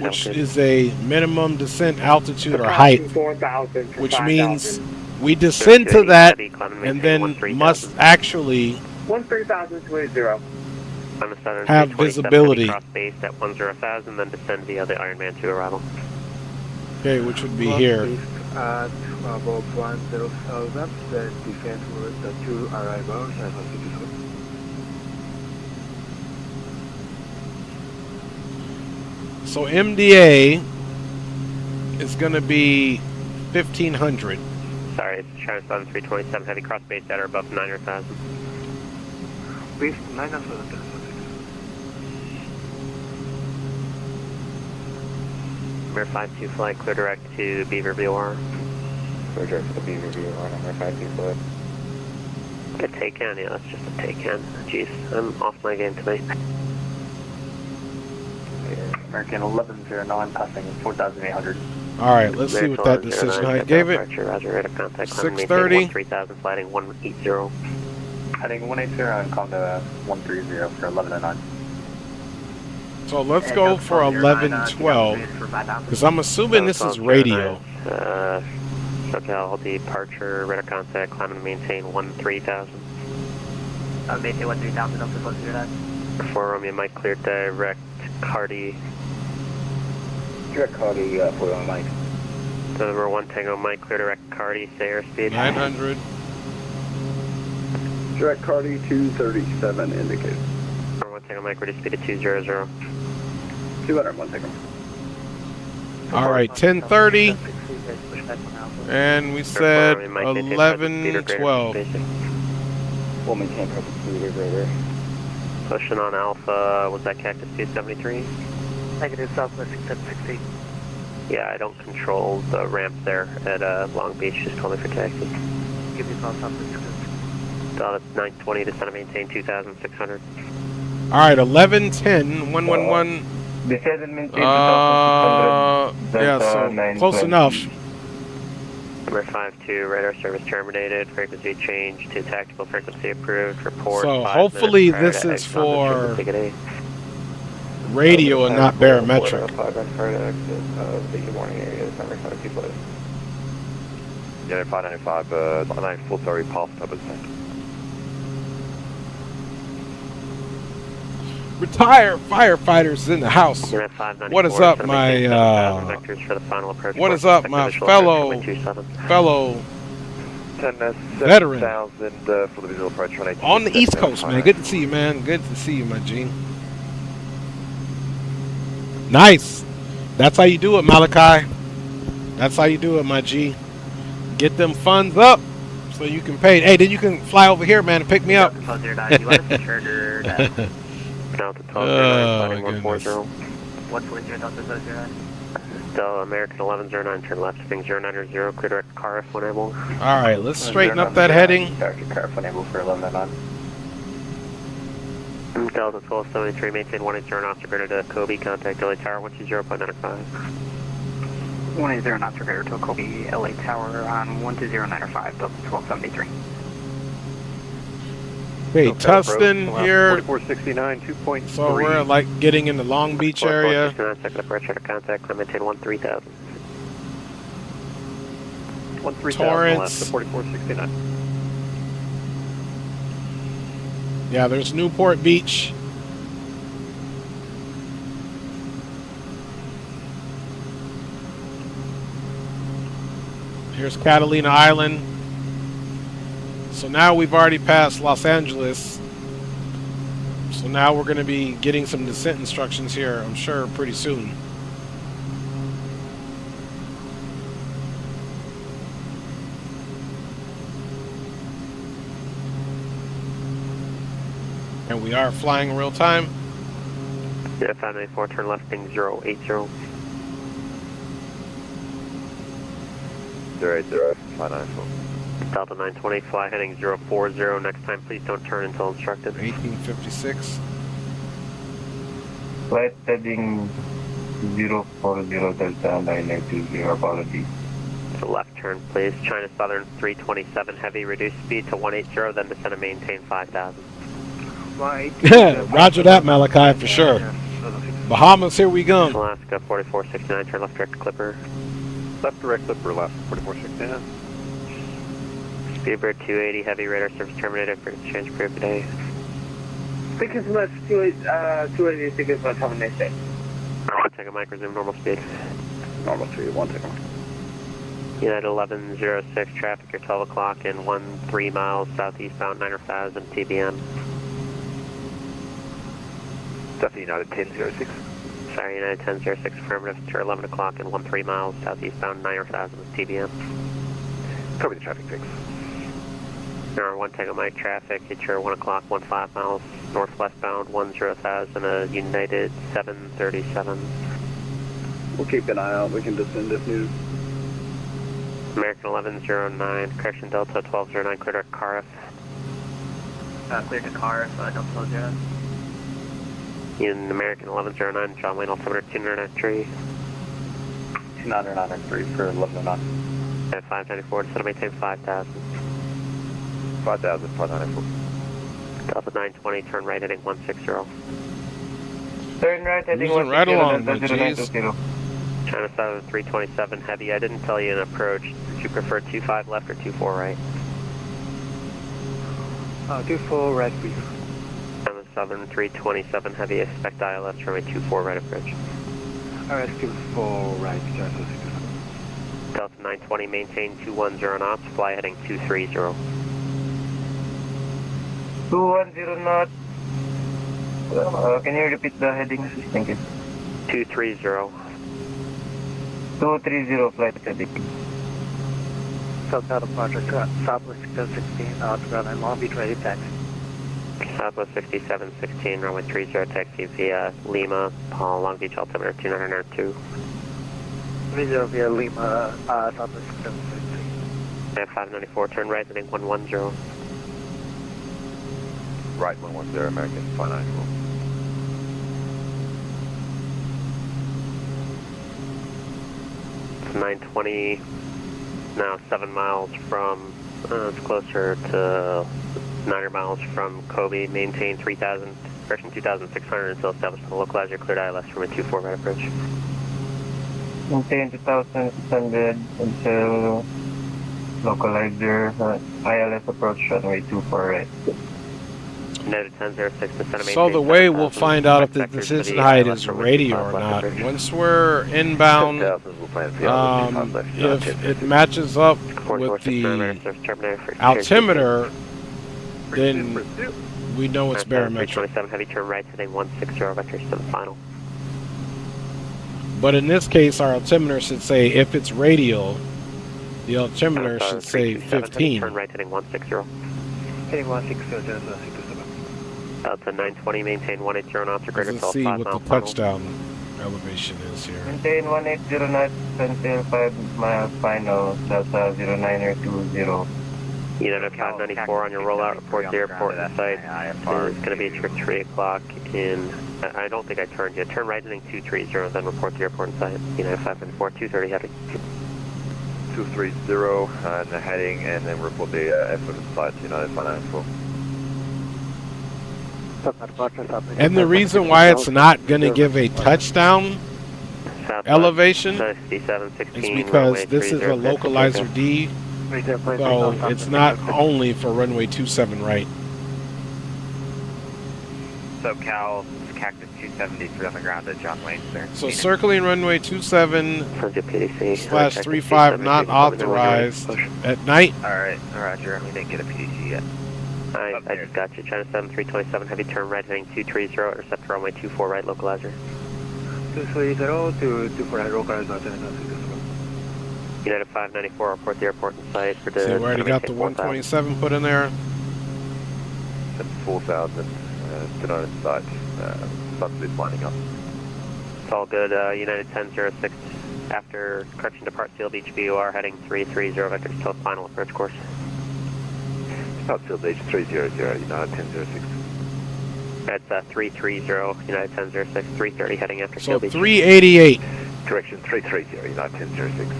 which is a minimum descent altitude or height, which means We descend to that and then 13,000. must actually 13,280. On the southern have 327 visibility. Cross base at 10,000, then descend via the Iron Man 2 arrival. Okay, which would be here. At above 10,000, then descend towards the 2 arrivals as a citizen. So MDA is going to be 1,500. Sorry, it's China Southern 327 heavy cross base at or above 9,000. Base 9,000. Number 52 flight, clear direct to Beaver VOR. Clear direct to the Beaver VOR, number 52 flight. Good take in, yeah, that's just a take in. Jeez, I'm off my game tonight. American 1109 passing 4,800. All right, let's see what that decision height gave it. 630. 3,000, sliding 180. Heading 180 and come to 130 for 1109. So let's go for 1112, because I'm assuming this is radio. SoCal departure, radar contact, climb and maintain 13,000. Maintain 13,000 up to 109. For Romeo, Mike, clear direct Cardi. Direct Cardi for Mike. So number 1 Tango, Mike, clear direct Cardi, say airspeed. 900. Direct Cardi 237 indicated. Number 1 Tango, Mike, ready speed at 200. 201 Tango. All right, 1030. And we said 1112. We'll maintain present speed at radar. Pushing on Alpha, was that Cactus 273? Negative southwest 760. Yeah, I don't control the ramp there at Long Beach, just call me for taxi. Give me a call southwest 660. That's 920 to center maintain 2,600. All right, 1110, 111. Descend and maintain 2,600. Yeah, so close enough. Number 52, radar service terminated, frequency change to tactical frequency approved, report. So hopefully this is for radio and not barometric. Yeah, 595, 9 full story pulse double descent. Retire firefighters in the house. What is up, my what is up, my fellow veteran for the visual approach on the East Coast, man? Good to see you, man. Good to see you, my G. Nice. That's how you do it, Malachi. That's how you do it, my G. Get them funds up so you can pay. Hey, then you can fly over here, man, and pick me up. Delta 12, Oh, 140. 140, Delta American 1109, turn left, heading 090, clear direct car if unable. All right, let's straighten up that heading. Director car if unable for 1109. Delta 1273, maintain 180 knots, greater to Kobe, contact LA Tower 120.95. 180 knots greater to Kobe, LA Tower on 120.95, Delta 1273. Hey, Tustin here. 4469, 2.3. So we're like getting in the Long Beach area. Second approach, contact, maintain 13,000. 13,000 left to 4469. Yeah, there's Newport Beach. Here's Catalina Island. So now we've already passed Los Angeles. So now we're going to be getting some descent instructions here, I'm sure, pretty soon. And we are flying real time. Yeah, 594, turn left, ping 080. 080, 594. Delta 920, fly heading 040. Next time, please don't turn until instructed. 1856. Flight heading 040 Delta 990, apology. So left turn, please. China Southern 327, heavy, reduce speed to 180, then descend and maintain 5,000. Roger that, Malachi, for sure. Bahamas, here we go. Alaska 4469, turn left direct Clipper. Left direct Clipper, left 4469. Speedbird 280, heavy radar service terminated for exchange period today. Thank you so much. 280, thank you so much. Have a nice day. 1 Tango Mike, resume normal speed. Normal speed, 1 Tango. United 1106, traffic at 12 o'clock and 13 miles southeastbound 9000 TBM. Stephanie United 1006. Sorry, United 1006, affirmative to 11 o'clock and 13 miles southeastbound 9000 TBM. Copy the traffic fix. Number 1 Tango Mike, traffic at your 1 o'clock, 15 miles northwestbound 10,000, United 737. We'll keep an eye out. We can descend if needed. American 1109, correction Delta 1209, clear to Carif. Clear to Carif, Delta 0. In American 1109, John Wayne altimeter 293. 2993 for 1109. At 594, descend to maintain 5,000. 5,000, 594. Delta 920, turn right heading 160. Turn right, heading Moving right along, my G's. China 7 327 heavy. I didn't tell you in approach. Did you prefer 25 left or 24 right? 24 right, please. China 7 327 heavy. Expect ILS from a 24 right approach. RS 24 right, Delta 6. Delta 920, maintain 210 knots. Fly heading 230. 210 knots. Can you repeat the heading? Thank you. 230. 230 flight heading. Southbound departure, Southwest 6716, ground and Long Beach ready taxi. Southwest 6716, runway 30 taxi via Lima, Paul, Long Beach altimeter 2902. 30 via Lima, Southwest 6716. At 594, turn right heading 110. Right 110, American 594. It's 920, now 7 miles from, it's closer to 900 miles from Kobe. Maintain 3,000, correction 2,600 until established on the localizer. Cleared ILS from a 24 right approach. Maintain 2,600 until localizer, ILS approach runway 24 right. United 1006, descend to So the maintain way 7,000. we'll find out if the Vectors descent for the height ILS is runway radio 25 or left not. approach. Once we're inbound, 7,000, we'll plan to see all if it matches up with the altimeter, then we know it's barometric. 327 heavy turn right heading 160 vectors to the final. But in this case, our altimeter should say, if it's radial, the altimeter should say 15. Turn right heading 160. Heading 160, Delta 627. Delta 920, maintain 180 knots or greater Let's until see 5 what the mile final. touchdown elevation is here. Maintain 180 knots until 5 miles final, Delta 0920. United 594 on your rollout, report the airport and site. It's going to be at 3 o'clock in, I don't think I turned yet. Turn right heading 230, then report the airport and site. United 594, 230 heavy. 230 and the heading, and then report the airport and site, United 594. And the reason why it's not going to give a touchdown elevation is 6716, because this is a localizer D, so it's not only for runway 27 right. SoCal Cactus 273 on the ground at John Wayne, sir. So circling runway 27/35 not authorized at night. Alright, roger, we didn't get a PDC yet. I just got you. China 7 327 heavy turn right heading 230, intercept runway 24 right localizer. 230 to 24 right localizer, Delta 627. United 594, report the airport and site for the. See, we already got the 127 put in there. 4,000, still on its site, sun's lining up. It's all good. United 1006, after correction depart Seal Beach BOR heading 330 vectors till final approach course. Depart Seal Beach 300, United 1006. That's 330, United 1006, 330 heading after So Seal Beach. 388. Correction 330, United 1006.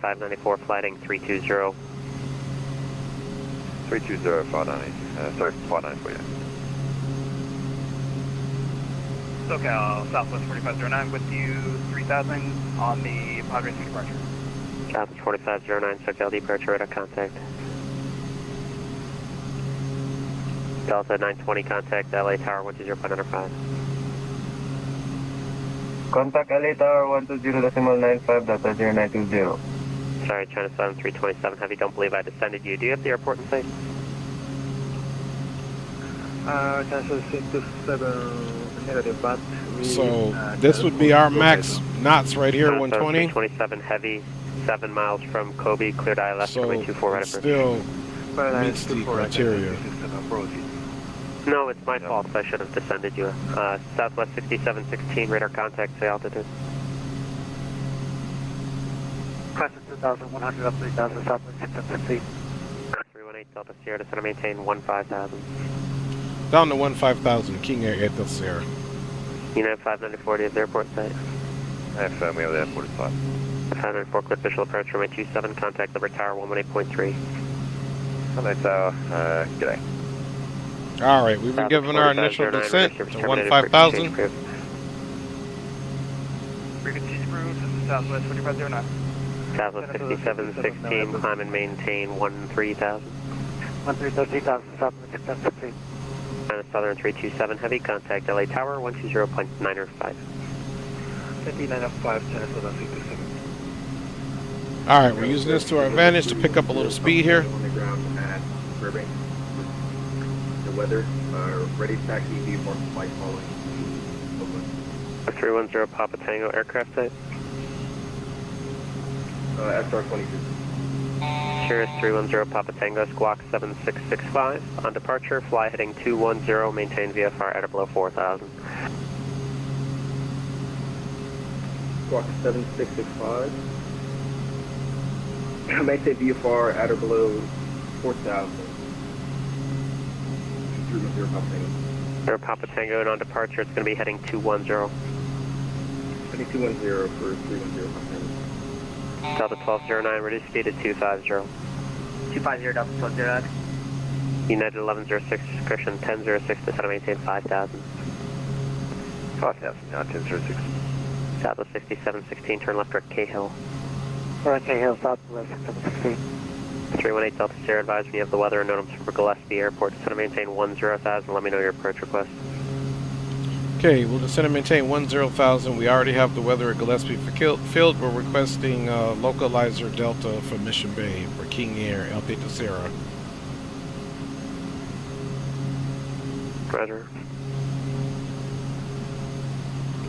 594 flighting 320. 320, 590, sorry, 594, yeah. SoCal Southwest 4509 with you 3000 on the Padres departure. Southwest 4509, SoCal departure radar contact. Delta 920, contact LA Tower 120.95. Contact LA Tower 120.95, Delta 0920. Sorry, China 7327 Heavy, don't believe I descended you. Do you have the airport in sight? Cancel 627 negative, but we, So this would be our max knots right here, China 120. 327 Heavy, 7 miles from Kobe, cleared eye left, So runway 24 right it approach. still meets the criteria. No, it's my fault. I should have descended you. Southwest 6716, radar contact, say altitude. Question 2100 up 3000, Southwest 615. 318 Delta Sierra, descend and maintain 15,000. Down to 15,000, King Air at the Sierra. United 594, do you have the airport in sight? I affirm we have the airport in sight. 594, clear official approach, runway 27, contact Liver Tower 118.3. Sunday Tower, g'day. All right, we've been given our initial descent to 15,000. Frequency approved, this is Southwest 4509. Southwest 6716, climb and maintain 13,000. 13,000, Southwest 615. China Southern 327 Heavy, contact LA Tower 120.905. 5905, China Southern 67. All right, we're using this to our advantage to pick up a little speed here. On the ground at Burbank. The weather, ready to taxi, VFR flight following. 310 Papa Tango aircraft type. SR-22. Cirrus 310 Papa Tango, squawk 7665. On departure, fly heading 210, maintain VFR at or below 4,000. Squawk 7665. Maintain VFR at or below 4,000. 310 Papa Tango. Zero Papa Tango, and on departure, it's going to be heading 210. Heading 210 for 310 Papa Tango. Delta 1209, reduce speed at 250. 250, Delta 1209. United 1106, discretion 1006, descend and maintain 5,000. 5,000, now 1006. Southwest 6716, turn left toward Cahill. Cahill, Southwest 615. 318 Delta Sierra, advise when you have the weather and notice for Gillespie Airport, descend and maintain 10,000. Let me know your approach request. Okay, we'll descend and maintain 10,000. We already have the weather at Gillespie Field. We're requesting localizer Delta for Mission Bay for King Air El Theta Sierra. Roger.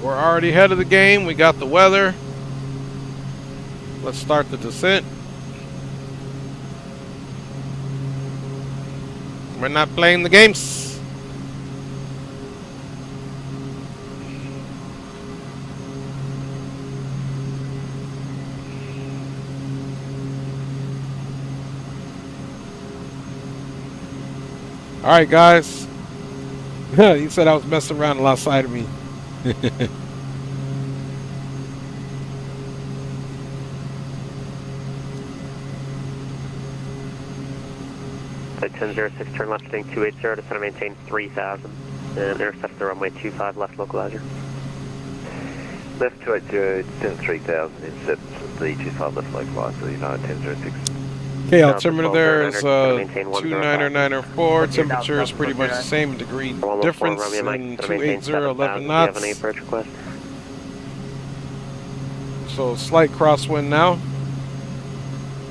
We're already ahead of the game. We got the weather. Let's start the descent. We're not playing the games. All right, guys. He said I was messing around alongside of me. Flight 1006, turn left heading 280, descend and maintain 3,000. And intercept the runway 25 left localizer. Left 280, descend 3,000, intercept the 25 left localizer, United 1006. Okay, altimeter there is 29904. Temperature is pretty much the same, degree difference in 280, 11 knots. So slight crosswind now.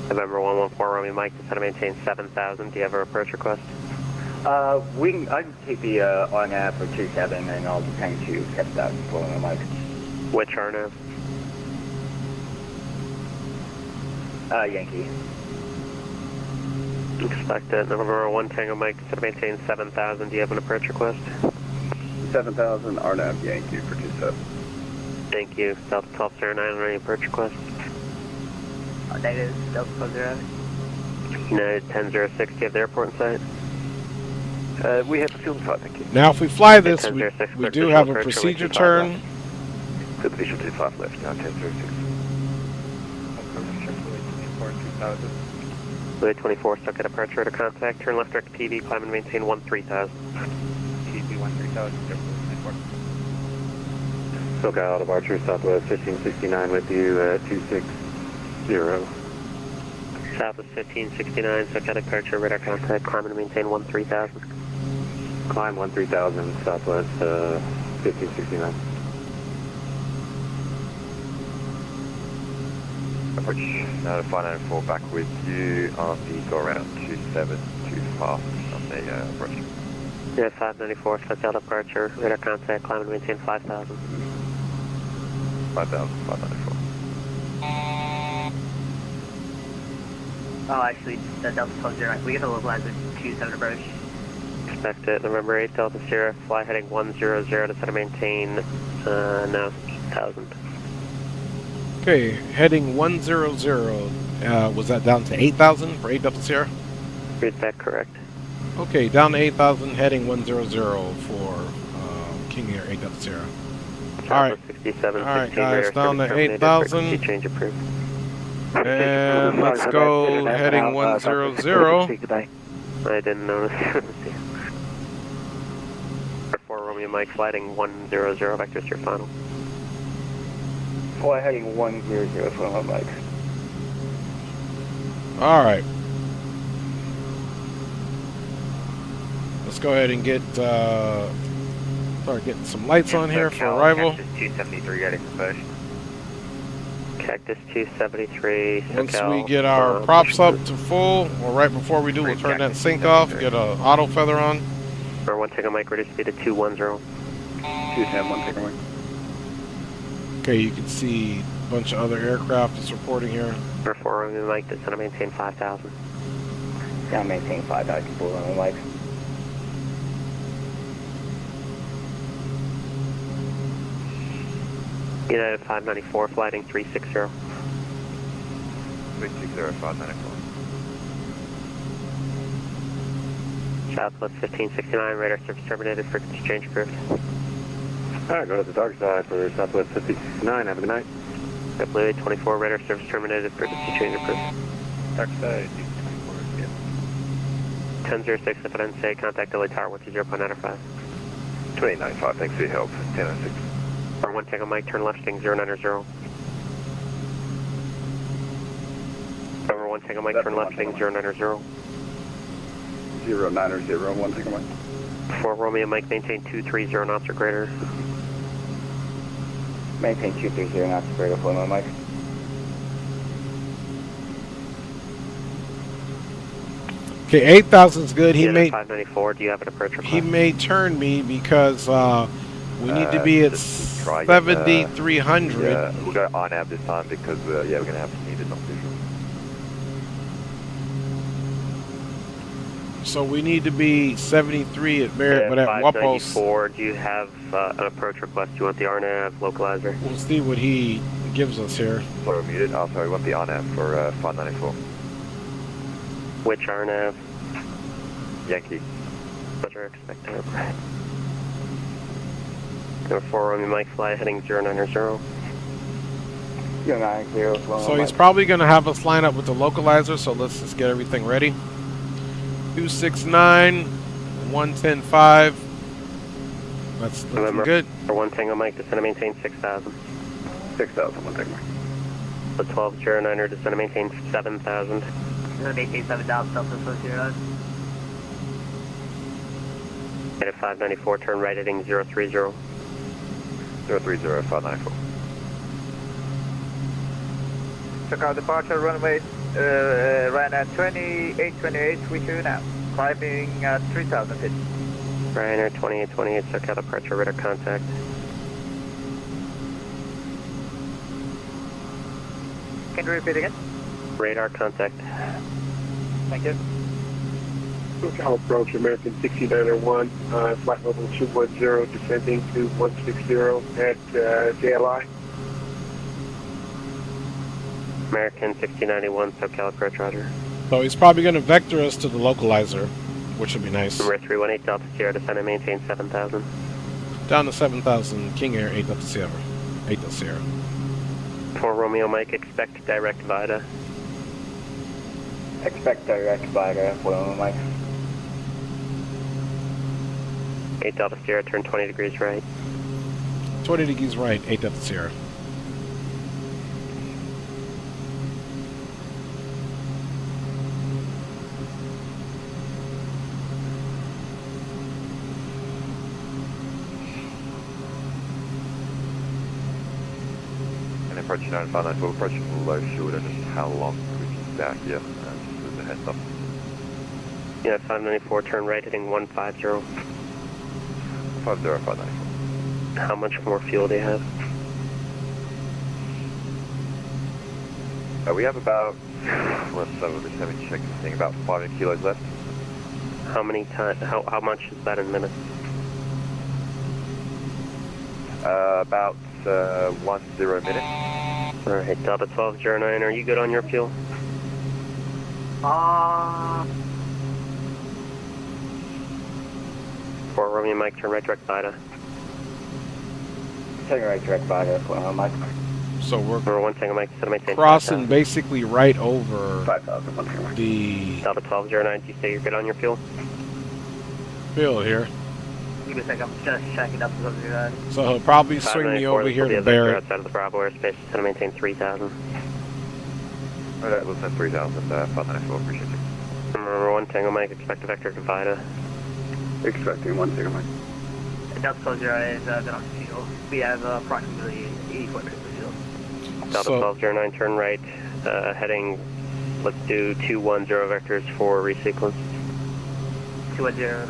November 114, Romeo Mike, descend and maintain 7,000. Do you have a approach request? I can take the RNAV for 27 and I'll hang to catch that for Romeo Mike. Which RNAV? Yankee. Expected. November 1 Tango Mike, descend and maintain 7,000. Do you have an approach request? 7,000 RNAV Yankee for 27. Thank you. Delta 1209, any approach request? Negative, Delta 1209. United 1006, do you have the airport in sight? We have a field site, thank you. Now, if we fly this, 1006, we do have a procedure turn. To the visual 25 left, now 1006. Flight 24, stuck at departure at a contact. Turn left direct PV, climb and maintain 13,000. PV 13,000, SoCal departure, Southwest 1569 with you at 260. Southwest 1569, SoCal departure, radar contact, climb and maintain 13,000. Climb 13,000 southwest 1569. Approach now to 594 back with you on the go around 27 too fast on the approach. Yeah, 594, set out departure, radar contact, climb and maintain 5,000. 5,594. Oh, actually, the Delta 1209. Can we get a localizer 27 approach? Expect it, November 8, Delta Sierra, fly heading 100 to set and maintain, now 1,000. Okay, heading 100. Was that down to 8,000 for 8 Delta Sierra? Read that correct. Okay, down to 8,000, heading 100 for King Air 8 Delta Sierra. Alright. Alright, guys, down to 8,000. Change approved. And let's go heading 100. I didn't notice. 4 Romeo Mike, flighting 100, vectors to your final. Fly heading 100 for my Mike. Alright. Let's go ahead and get start getting some lights on here for arrival. Cactus 273 getting pushed. Cactus 273. Once we get our props up to full, or right before we do, we'll turn that sync off, get a auto feather on. Or 1 Tango Mike, reduce speed to 210. 210, 1 Tango Mike. Okay, you can see a bunch of other aircraft is reporting here. Or 4 Romeo Mike, descend and maintain 5,000. Down maintain 5,000 for Romeo Mike. United 594, flighting 360. 360, 594. Southwest 1569, radar service terminated, frequency change approved. Alright, go to the dark side for Southwest 59, have a good night. Blue 824, radar service terminated, frequency change approved. Dark side, 1006, if I didn't say, contact Delay Tower 120.95. 2895, thanks for your help, 1006. Or 1 Tango Mike, turn left, sting 090. Over 1 Tango Mike, turn left, sting 090. 090, 1 Tango Mike. 4 Romeo Mike, maintain 230 knots or greater. Maintain 230 knots or greater for Romeo Mike. Okay, 8,000 is good. He may 594. Do you have an approach request? he may turn me because we need to be at 7,300. Yeah, we'll go on ab this time because yeah, we're gonna have some needed non-visual. So we need to be 73 at Barrett, but at Wapos. 594. Do you have an approach request? Do you want the RNAV localizer? We'll see what he gives us here. Sorry, we're muted. Oh, sorry, we want the on-ab for 594. Which RNAV? Yankee. Pleasure, expect that. Number 4 Romeo Mike, fly heading 090. 090 for So he's probably going to have us line up with the localizer, so let's just get everything ready. 269, 110.5. That's looking good. For 1 Tango Mike, descend and maintain 6,000. 6,000, 1 Tango Mike. The 1209er, descend and maintain 7,000. Maintain 7,000, Delta 09. At 594, turn right heading 030. 030, 594. Check out departure runway, ran at 2828 with you now. Climbing at 3,000 feet. Ryanair 2828, check out departure, radar contact. Can you repeat again? Radar contact. Thank you. Local approach, American 6901, flight level 210, descending to 160 at JLI. American 6091, SoCal approach, roger. So he's probably going to vector us to the localizer, which would be nice. Number 318, Delta Sierra, descend and maintain 7,000. Down to 7,000, King Air 8 Delta Sierra. 8 Delta Sierra. 4 Romeo Mike, expect direct VITA. Expect direct VITA for Romeo Mike. 8 Delta Sierra, turn 20 degrees right. 20 degrees right, 8 Delta Sierra. approaching 9594, approaching low fuel, and just how long we can stack here, just as a heads up. Yeah, 594, turn right, heading 150. 50594. How much more fuel do you have? We have about, let's have a check, I think about 500 kilos left. How many times, how much is that in minutes? About 10 minutes. Alright, Delta 1209, are you good on your fuel? For Romeo Mike, turn right direct Vita. Turn right direct Vita, Mike. So we're Number 1 Tango Mike, set maintain crossing 5,000. basically right over 5,000, the Delta 1209, do you say you're good on your fuel? field here. Give me a second, I'm just checking up the other. So he'll probably swing me over here to Barrett. Outside of the Bravo airspace, set to maintain 3,000. Alright, listen, 3,000, 594, appreciate you. Number 1 Tango Mike, expect a vector to Vita. Expecting 1 Tango Mike. Delta 1209 is good on fuel. We have approximately 84 minutes of fuel. Delta 1209, turn right, heading, let's do 210 vectors for resequence. 210,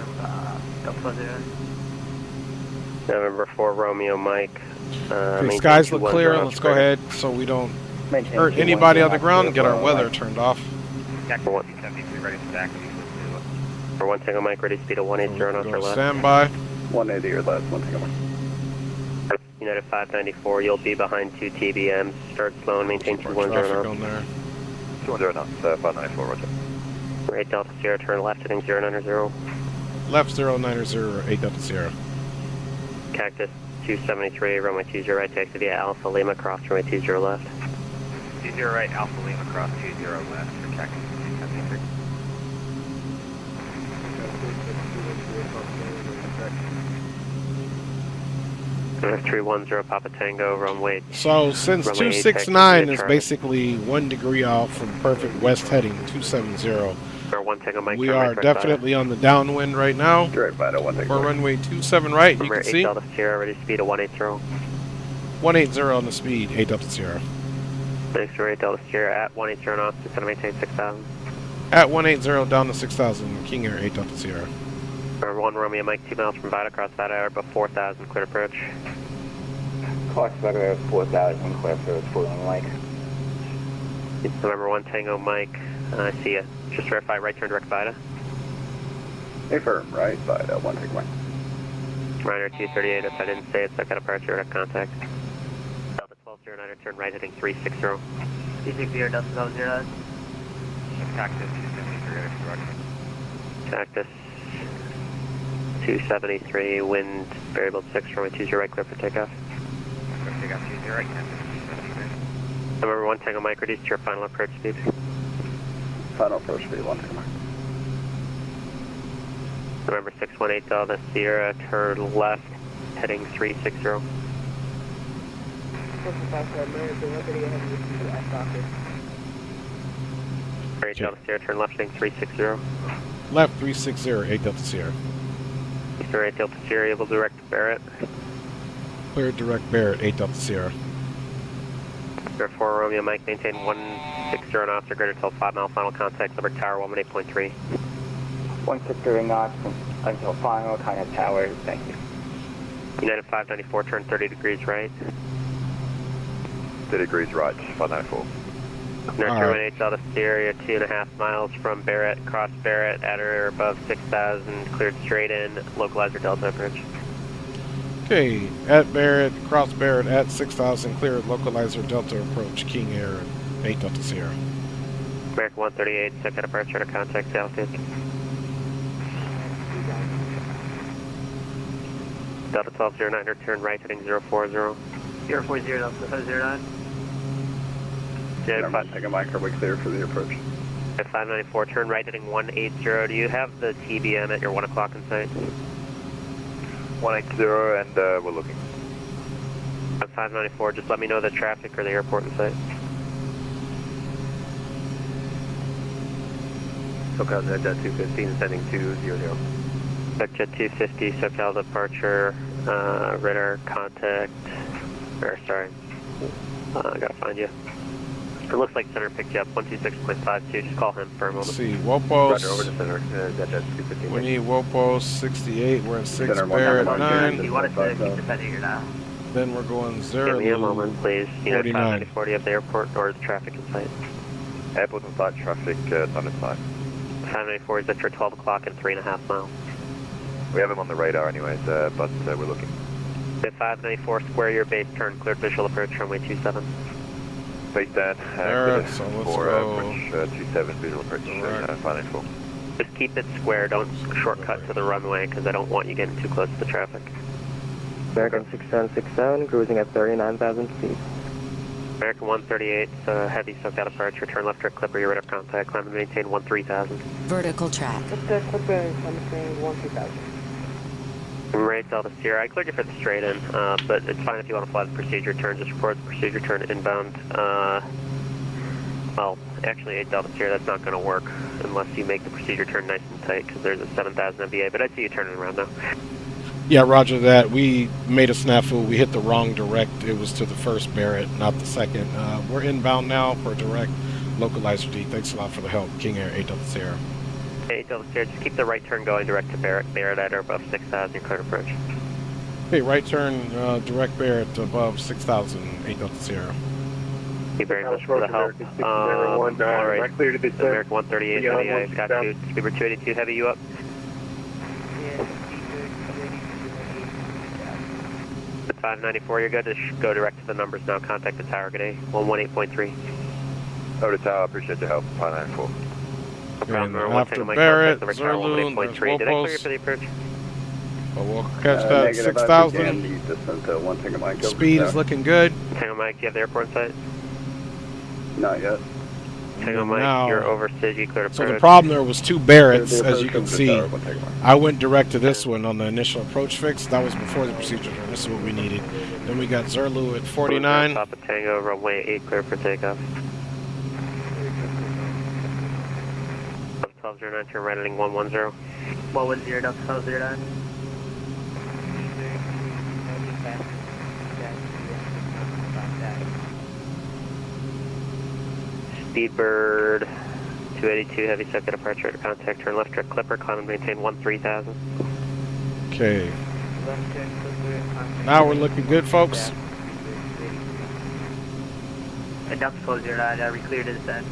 Delta 1209. November 4 Romeo Mike. Okay, skies look clear. Let's go ahead so we don't hurt anybody on the ground and get our weather turned off. Captain 173 ready to stack. For 1 Tango Mike, ready speed of 180 knots or less. Standby. 180 or less, 1 Tango Mike. United 594, you'll be behind 2 TBMs. Start slow and maintain 210 knots. On there. 210 knots, 594, roger. Right Delta Sierra, turn left heading 090. Left 090, 8 Delta Sierra. Cactus 273, runway 20 right, taxi via Alpha Lima, cross runway 20 left. 20 right, Alpha Lima, cross 20 left for Cactus 273. North 310, Papa Tango, runway. So since runway 269 is taxi, basically 1 degree off from perfect west heading 270, for 1 Tango Mike, we turn are right, definitely on the downwind right now. Direct Vita, 1 Tango For Mike. runway 27 right, you Number can 8 see Delta Sierra, ready speed of 180. 180 on the speed, 8 Delta Sierra. Thanks for 8 Delta Sierra at 180 knots, to maintain 6,000. At 180 down to 6,000, King Air 8 Delta Sierra. Number 1 Romeo Mike, 2 miles from Vita, cross Vita Air, above 4,000, clear approach. Clock Vita 4,000, clear for 4 Mike. It's November 1 Tango Mike, I see you. Just verify right turn direct Vita. Affirm, right Vita, 1 Tango Mike. Ryder 238, if I didn't say it, so I got a departure direct contact. Delta 1209, turn right heading 360. 360, Delta 1209. Cactus 273 ready for Cactus 273, wind variable 6, runway 20 right, clear for takeoff. Take off 20 right, Cactus 273. November 1 Tango Mike, reduce to your final approach speed. Final approach speed, 1 Tango Mike. November 618 Delta Sierra, turn left, heading 360. Alright, Delta Sierra, turn left, heading 360. Left 360, 8 Delta Sierra. Eastern right Delta Sierra, able to direct to Barrett. Clear direct Barrett, 8 Delta Sierra. Sierra 4 Romeo Mike, maintain 160 knots or greater until 5 mile final contact, Liberty Tower 118.3. 160 knots until final contact tower, thank you. United 594, turn 30 degrees right. 30 degrees right, 594. North 318 Delta Sierra, 2.5 miles from Barrett, cross Barrett, at or above 6,000, cleared straight in, localizer Delta approach. Okay, at Barrett, cross Barrett at 6,000, clear localizer Delta approach, King Air 8 Delta Sierra. American 138, set departure to contact altitude. Delta 1209, turn right heading 040. 040, Delta 09. Yeah, Tango Mike, are we clear for the approach? At 594, turn right heading 180. Do you have the TBM at your 1 o'clock in sight? 180 and we're looking. At 594, just let me know the traffic or the airport in sight. SoCal Jet 215 sending 200. Jet 250, SoCal departure, radar contact, or sorry, I gotta find you. It looks like center picked you up, 126.52, just call him for a moment. Let's see, Wopos. Roger, over to center. That's 215. We need Wopos 68, we're at 6, Center Barrett 199. 9. You want us to keep defending your now? Then we're going Give me a moment, Zerlu. please. You know, 49. 594 at the airport, or is traffic in sight? Airport on site, traffic on its side. 594 is at your 12 o'clock and 3.5 miles. We have him on the radar anyways, but we're looking. At 594, square your base, turn, cleared visual approach, runway 27. Base stand, Alright, so let's for go. approach 27, visual approach, 594. Just keep it square, don't shortcut to the runway, because I don't want you getting too close to the traffic. American 6767, cruising at 39,000 feet. American 138, heavy SoCal departure, turn left or clipper, your radar contact, climb and maintain 13,000. Vertical track. Right, Delta Sierra, I cleared you for the straight in, but it's fine if you want to fly the procedure turn, just report the procedure turn inbound. Well, actually 8 Delta Sierra, that's not going to work unless you make the procedure turn nice and tight, because there's a 7,000 MVA, but I see you turning around now. Yeah, roger that. We made a snafu. We hit the wrong direct. It was to the first Barrett, not the second. We're inbound now for direct localizer D. Thanks a lot for the help. King Air 8 Delta Sierra. 8 Delta Sierra, just keep the right turn going direct to Barrett. Barrett at or above 6,000, your cleared approach. Okay, right turn, direct Barrett above 6,000, 8 Delta Sierra. Thank you very much for the help. Alright, American 138, heavy, I got you. Speedbird 282, heavy, you up? At 594, you're good. Just go direct to the numbers now. Contact the tower. Good day. 118.3. Over to tower, appreciate your help, 594. And after Barrett, Zerlu, there's Did I clear you for Wopos. the approach? But we'll catch that 6,000. Speed is looking good. Tango Mike, do you have the airport in sight? Not yet. Tango Mike, Now- you're over Sigi, cleared approach. So the problem there was 2 Barretts, as you can see. I went direct to this one on the initial approach fix. That was before the procedure turn. This is what we needed. Then we got Zerlu at 49. Top of Tango, runway 8, clear for takeoff. 1209, turn right heading 110. What was your Delta 1209? Speedbird 282, heavy SoCal departure to contact, turn left direct clipper, climb and maintain 13,000. Okay. Now we're looking good, folks. And Delta 1209, we cleared to descend.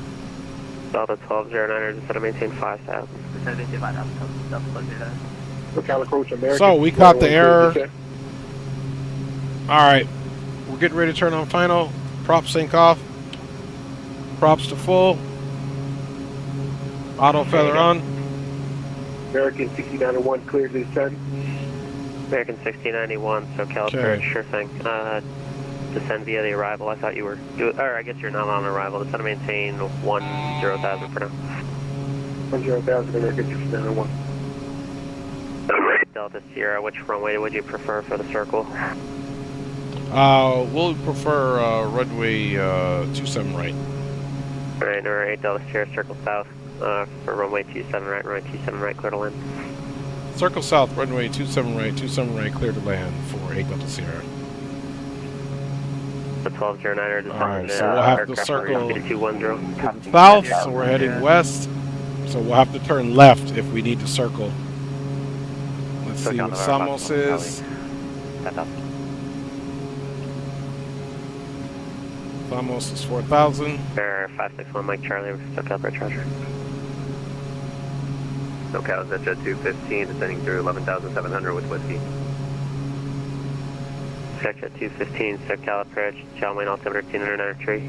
Delta 1209, just to maintain 5,000. Descend maintain 5,000, Delta 1209. So we caught the error. Alright. We're getting ready to turn on final. Prop sync off. Props to full. Auto feather on. American 6091 cleared to descend. American 6091, SoCal Okay. approach, sure thing. Descend via the arrival. I thought you were, or I guess you're not on arrival. Descend to maintain 10,000 for now. 10,000 American 6091. Delta Sierra, which runway would you prefer for the circle? We'll prefer runway 27 right. Alright, number 8 Delta Sierra, circle south for runway 27 right, runway 27 right, clear to land. Circle south, runway 27 right, clear to land for 8 Delta Sierra. The 1209er descend. Alright, so we'll have to circle 210. south, so we're heading west. So we'll have to turn left if we need to circle. Let's see what Samos is. Samos is 4,000. Air 561 Mike Charlie, SoCal approach, roger. SoCal is at jet 215, descending through 11,700 with whiskey. Check at 215, SoCal approach, Chow main altimeter 293.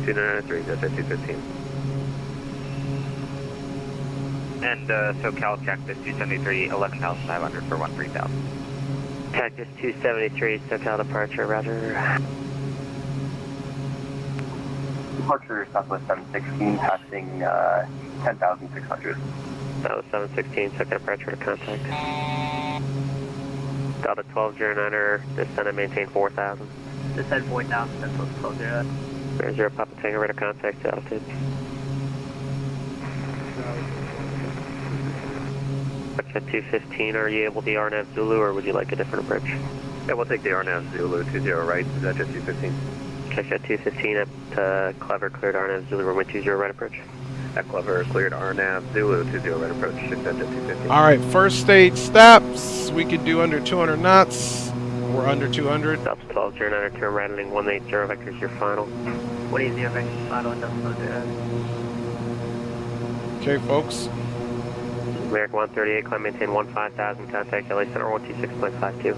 293, that's at 215. And SoCal Cactus 273, 11,500 for 13,000. Cactus 273, SoCal departure, roger. Departure Southwest 716, passing 10,600. That was 716, SoCal departure to contact. Delta 1209er, descend and maintain 4,000. Descend 4,000, that's what's 1209. 0 Papa Tango, radar contact, altitude. At 215, are you able to RNAV Zulu, or would you like a different approach? Yeah, we'll take the RNAV Zulu 20 right. Is that just 215? Check at 215 at Clever, cleared RNAV Zulu, runway 20 right approach. At Clever, cleared RNAV Zulu 20 right approach. Exit at 215. All right, first stage stops. We could do under 200 knots. We're under 200. Stops 1209, turn right ending 180 vectors, your final. 180 vectors, final, and Delta 1209. Okay, folks. American 138, climb maintain 15,000, contact LA Center 126.52.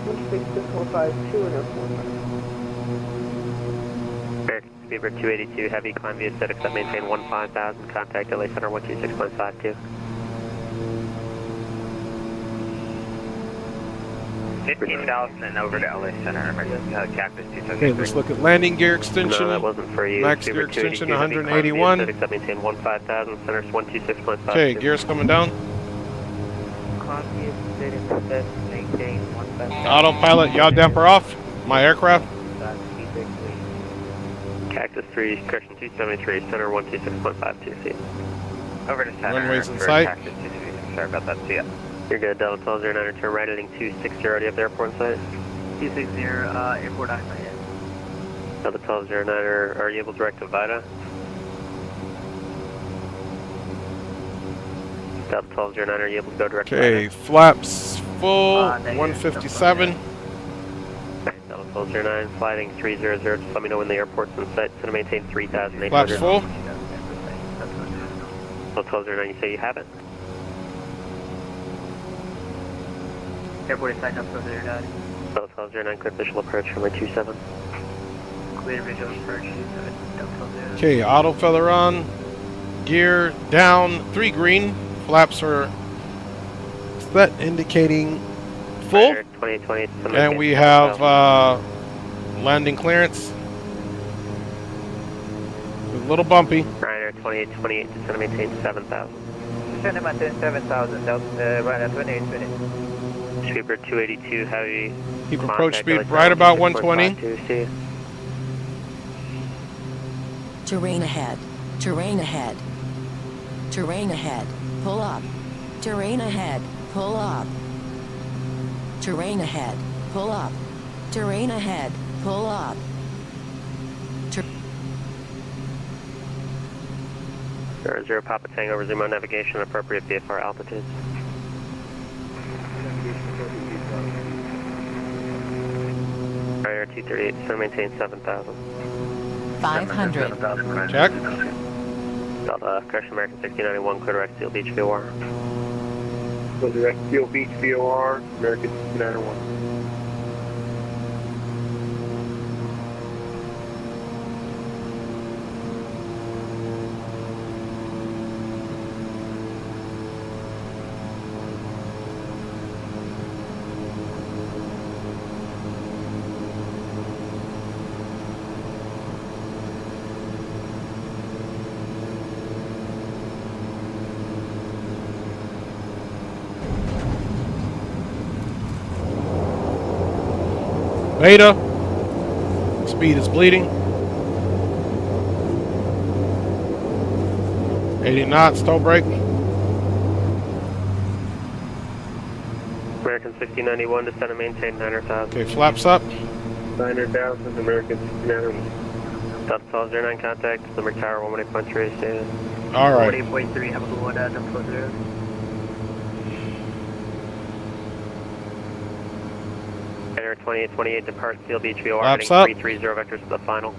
126.52 and American Speedbird 282, heavy, climb via set, except maintain 15,000, contact LA Center 126.52. 15,000 over to LA Center, Cactus 223. Okay, let's look at landing gear extension. No, that wasn't for you. Max gear extension 181. Except maintain 15,000, center's 126.52. Okay, gears coming down. Autopilot, yaw damper off. My aircraft. Cactus 3, correction 273, center 126.52 feet. Over to center. Runways in for sight. Cactus 223. Sorry about that, see ya. You're good, Delta 1209, turn right heading 260, already up the airport in sight. 260, airport on site. Delta 1209, are you able to direct to VITA? Delta 1209, are you able to go direct to Okay, VITA? flaps full, 157. Delta 1209, flighting 300, just let me know when the airport's in sight, so to maintain 3,800. Flaps full. Delta 1209, you say you have it? Airport is signed up for their Delta 1209, clear visual approach, runway 27. clear visual approach 27, Delta 1209. Okay, auto feather on. Gear down, 3 green. Flaps are set, indicating full. 2020, And we have landing clearance. A little bumpy. Ryanair 2828, just to maintain 7,000. Descend to maintain 7,000, Ryanair 2820. Speedbird 282, heavy. Keep approach speed right about 120. Terrain ahead. Terrain ahead. Terrain ahead. Pull up. Terrain ahead. Pull up. Terrain ahead. Pull up. Terrain ahead. Pull up. Zero Papa Tango, resume on navigation, appropriate VFR altitudes. Ryanair 238, so maintain 7,000. 500. Check. Delta, correction American 6091, clear direct Steel Beach VOR. So direct Steel Beach VOR, American 6091. Beta. Speed is bleeding. 80 knots, toe brake. American 6091, descend and maintain 900,000. Okay, flaps up. 900,000, American 6091. Delta 1209, contact, Limerick Tower 118.3 status. All right. 48.3, have a good one, Delta 1209. Ryanair 2828, depart Steel Beach VOR, Flaps heading up. 330 vectors to the final.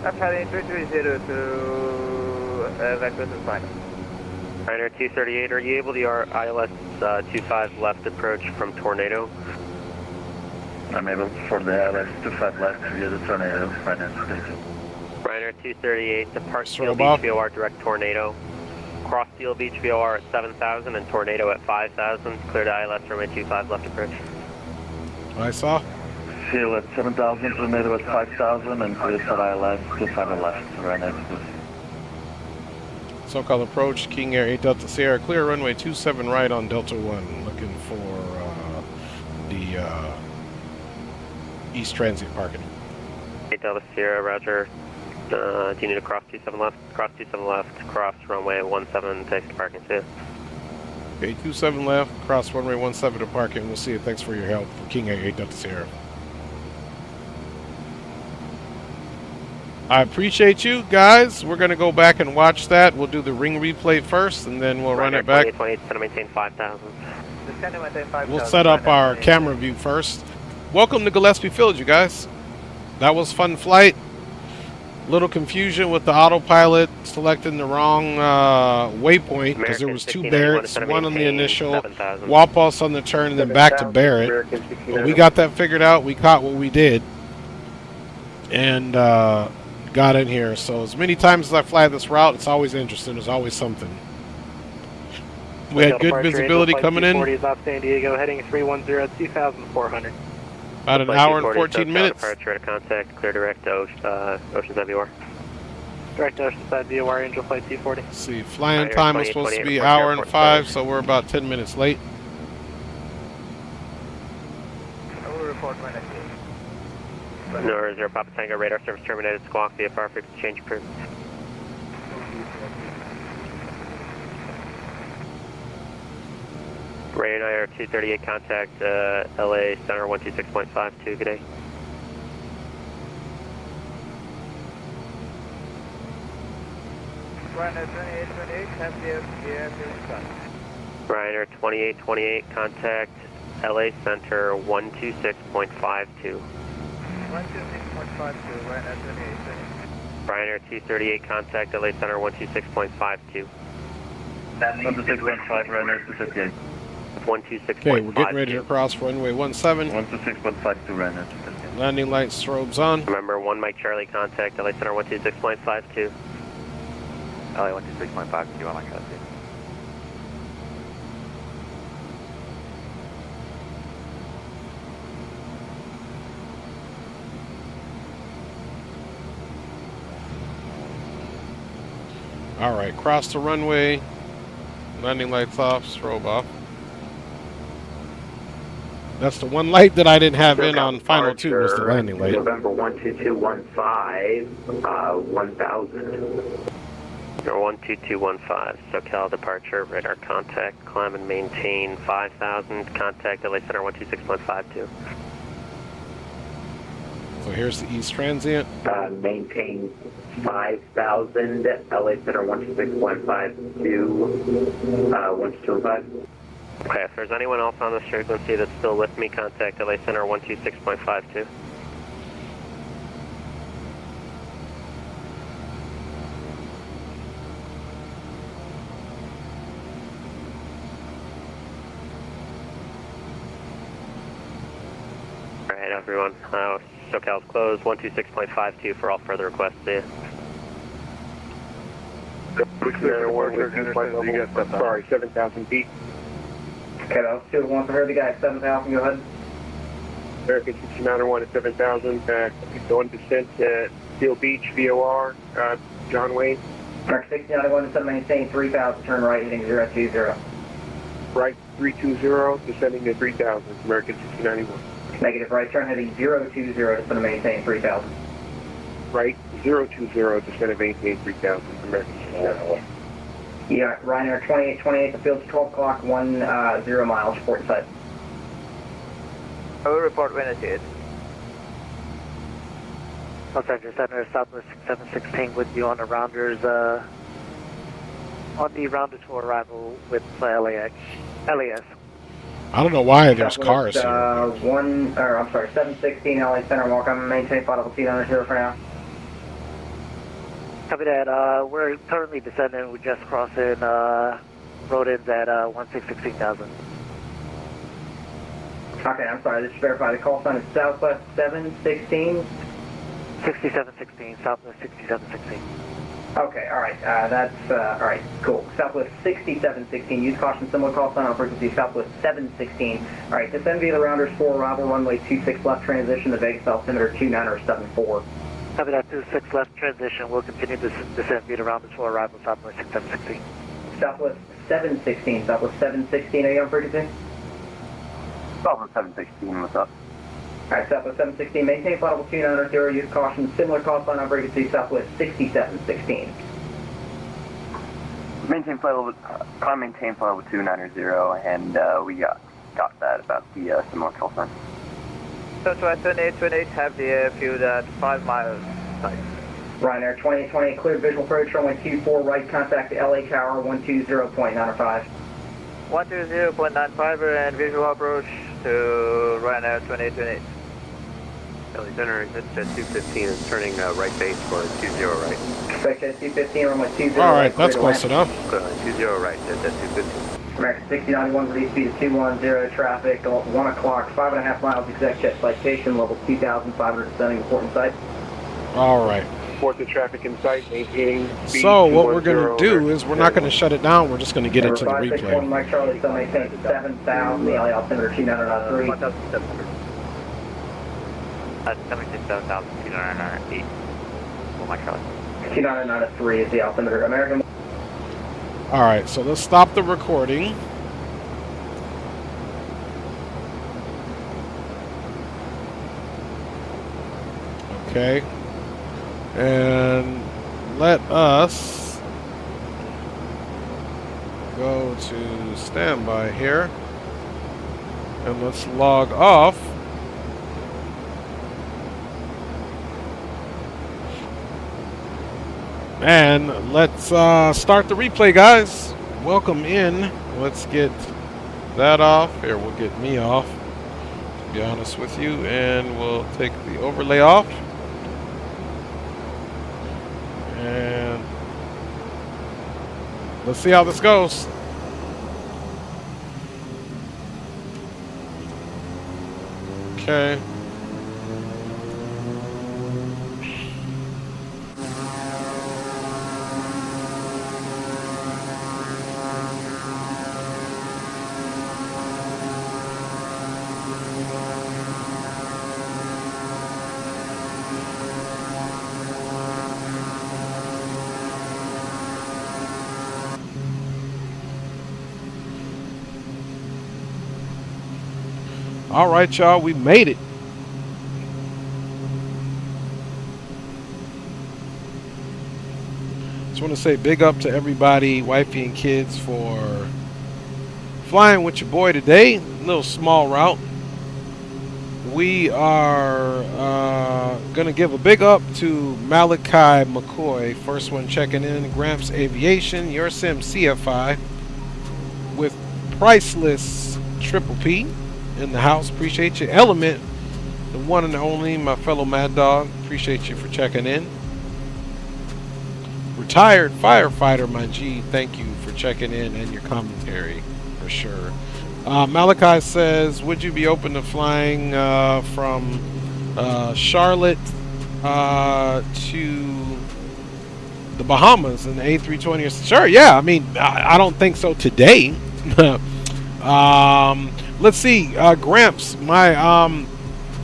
I'm heading 330 to vectors and final. Ryanair 238, are you able to ILS 25 left approach from Tornado? I'm able for the ILS 25 left via the Tornado finance station. Ryanair 238, depart Steel Strobe Beach off. VOR, direct Tornado. Cross Steel Beach VOR at 7,000 and Tornado at 5,000. Clear to ILS runway 25 left approach. I saw. Seal at 7,000, Tornado at 5,000, and clear for ILS 25 left, right next to So-called approach, King Air 8 Delta Sierra, clear runway 27 right on Delta 1. Looking for the East Transit parking. 8 Delta Sierra, roger. Do you need to cross 27 left? Cross 27 left, cross runway 17, takes to parking 2. Okay, 27 left, cross runway 17 to park, and we'll see you. Thanks for your help for King Air 8 Delta Sierra. I appreciate you guys. We're gonna go back and watch that. We'll do the ring replay first, and then we'll run it back. 28, to maintain 5,000. We'll set up our camera view first. Welcome to Gillespie Field, you guys. That was fun flight. Little confusion with the autopilot selecting the wrong waypoint because there was 2 Barretts, one on the initial, Wapos on the turn, and then back to Barrett. But we got that figured out. We caught what we did and got in here. So as many times as I fly this route, it's always interesting. There's always something. We had good visibility coming in. Is off San Diego, heading 310, 2,400. About an hour and 14 minutes. Departure to contact, clear direct to Oceanside VOR. Direct to Oceanside VOR, Angel Flight 240. Let's see, flying time was supposed to be an hour and 5, so we're about 10 minutes late. Nor 0 Papa Tango, radar service terminated, squawk, VFR frequency change approved. Ray and I are 238, contact LA Center 126.52, good day. Ryanair 2828, have the Ryanair 2828, contact LA Center 126.52. 126.52, Ryanair 2828. Ryanair 238, contact LA Center 126.52. 126.5, Ryanair 238. 126.52. Okay, we're getting ready to cross runway 17. 126.52, Ryanair 238. Landing lights, strobes on. Remember, 1 Mike Charlie, contact LA Center 126.52. LA 126.52, I like that too. Alright, cross the runway. Landing lights off, strobe off. That's the one light that I didn't have in on final 2 was the landing light. November 12215, 1000. Or 12215, SoCal departure, radar contact, climb and maintain 5,000, contact LA Center 126.52. So here's the east transient. Maintain 5,000, LA Center 126.52, 1205. Okay, if there's anyone else on this frequency that's still with me, contact LA Center 126.52. Alright, everyone. SoCal's closed, 126.52 for all further requests. See ya. Sorry, 7,000 feet. Okay, that was 2-1 for her. The guy at 7,000, go ahead. American 6901 at 7,000. Going descent at Steel Beach, VOR, John Wayne. American 6901 to maintain 3,000, turn right, heading 020. Right 320, descending to 3,000, American 6901. Negative, right turn heading 020, descend to maintain 3,000. Right 020, descend to maintain 3,000, American 6901. Yeah, Ryanair 2828, the field's 12 o'clock, 10 miles, port side. I will report when it is. Los Angeles Center, Southwest 6716 with you on the rounders, for arrival with LAS. I don't know why there's cars here. 716 LA Center, welcome, maintain 500 here for now. Copy that. We're currently descending. We're just crossing road ends at 16,000. Okay, I'm sorry. Just verify the call sign is Southwest 716. 6716, Southwest 6716. Okay, all right. That's all right. Cool. Southwest 6716. Use caution. Similar call sign on frequency. Southwest 716. All right. Descend via the rounders for arrival. Runway 26 left transition. The Vegas altimeter 2974. Copy that, 26 left transition. We'll continue to descend via the rounders for arrival, Southwest 6716. Southwest 716. Southwest 716. Are you on frequency? Southwest 716, what's up? All right, Southwest 716. Maintain flight level 2900. Use caution. Similar call sign on frequency. Southwest 6716. Maintain flight level, maintain flight level 290, and we got that about the similar call sign. So 2828 have the airfield at 5 miles. Ryanair 2828, clear visual approach, runway 24, right contact to LA Tower 120.95. 120.95 and visual approach to Ryanair 2828. LA Center exits at 215 and turning right base for 20 right. Expect at 215, runway 20. Alright, that's close enough. 20 right, at 215. American 6091, release speed is 210, traffic 1 o'clock, 5.5 miles, exec jet citation, level 2,500, descending important site. Alright. Report the traffic in sight, maintaining speed. So what we're going to do is we're not going to shut it down, we're just going to get into the 561 replay. Mike Charlie, still maintain 7,000, the LA altimeter 290.3. 1,700. 7,208. Oh my God. 290.3 is the altimeter. American. Alright, so let's stop the recording. Okay. And let us go to standby here. And let's log off. And let's start the replay, guys. Welcome in. Let's get that off. Here, we'll get me off, to be honest with you. And we'll take the overlay off. And let's see how this goes. Okay. All right, y'all, we made it. Just want to say big up to everybody, wifey and kids, for flying with your boy today. Little small route. We are going to give a big up to Malachi McCoy, first one checking in, Gramps Aviation, your sim CFI, with Priceless Triple P in the house. Appreciate you. Element, the one and only, my fellow Mad Dog. Appreciate you for checking in. Retired Firefighter, my G, thank you for checking in and your commentary, for sure. Malachi says, would you be open to flying from Charlotte to the Bahamas in the A320? Sure, yeah. I mean, I don't think so today. Let's see, Gramps, my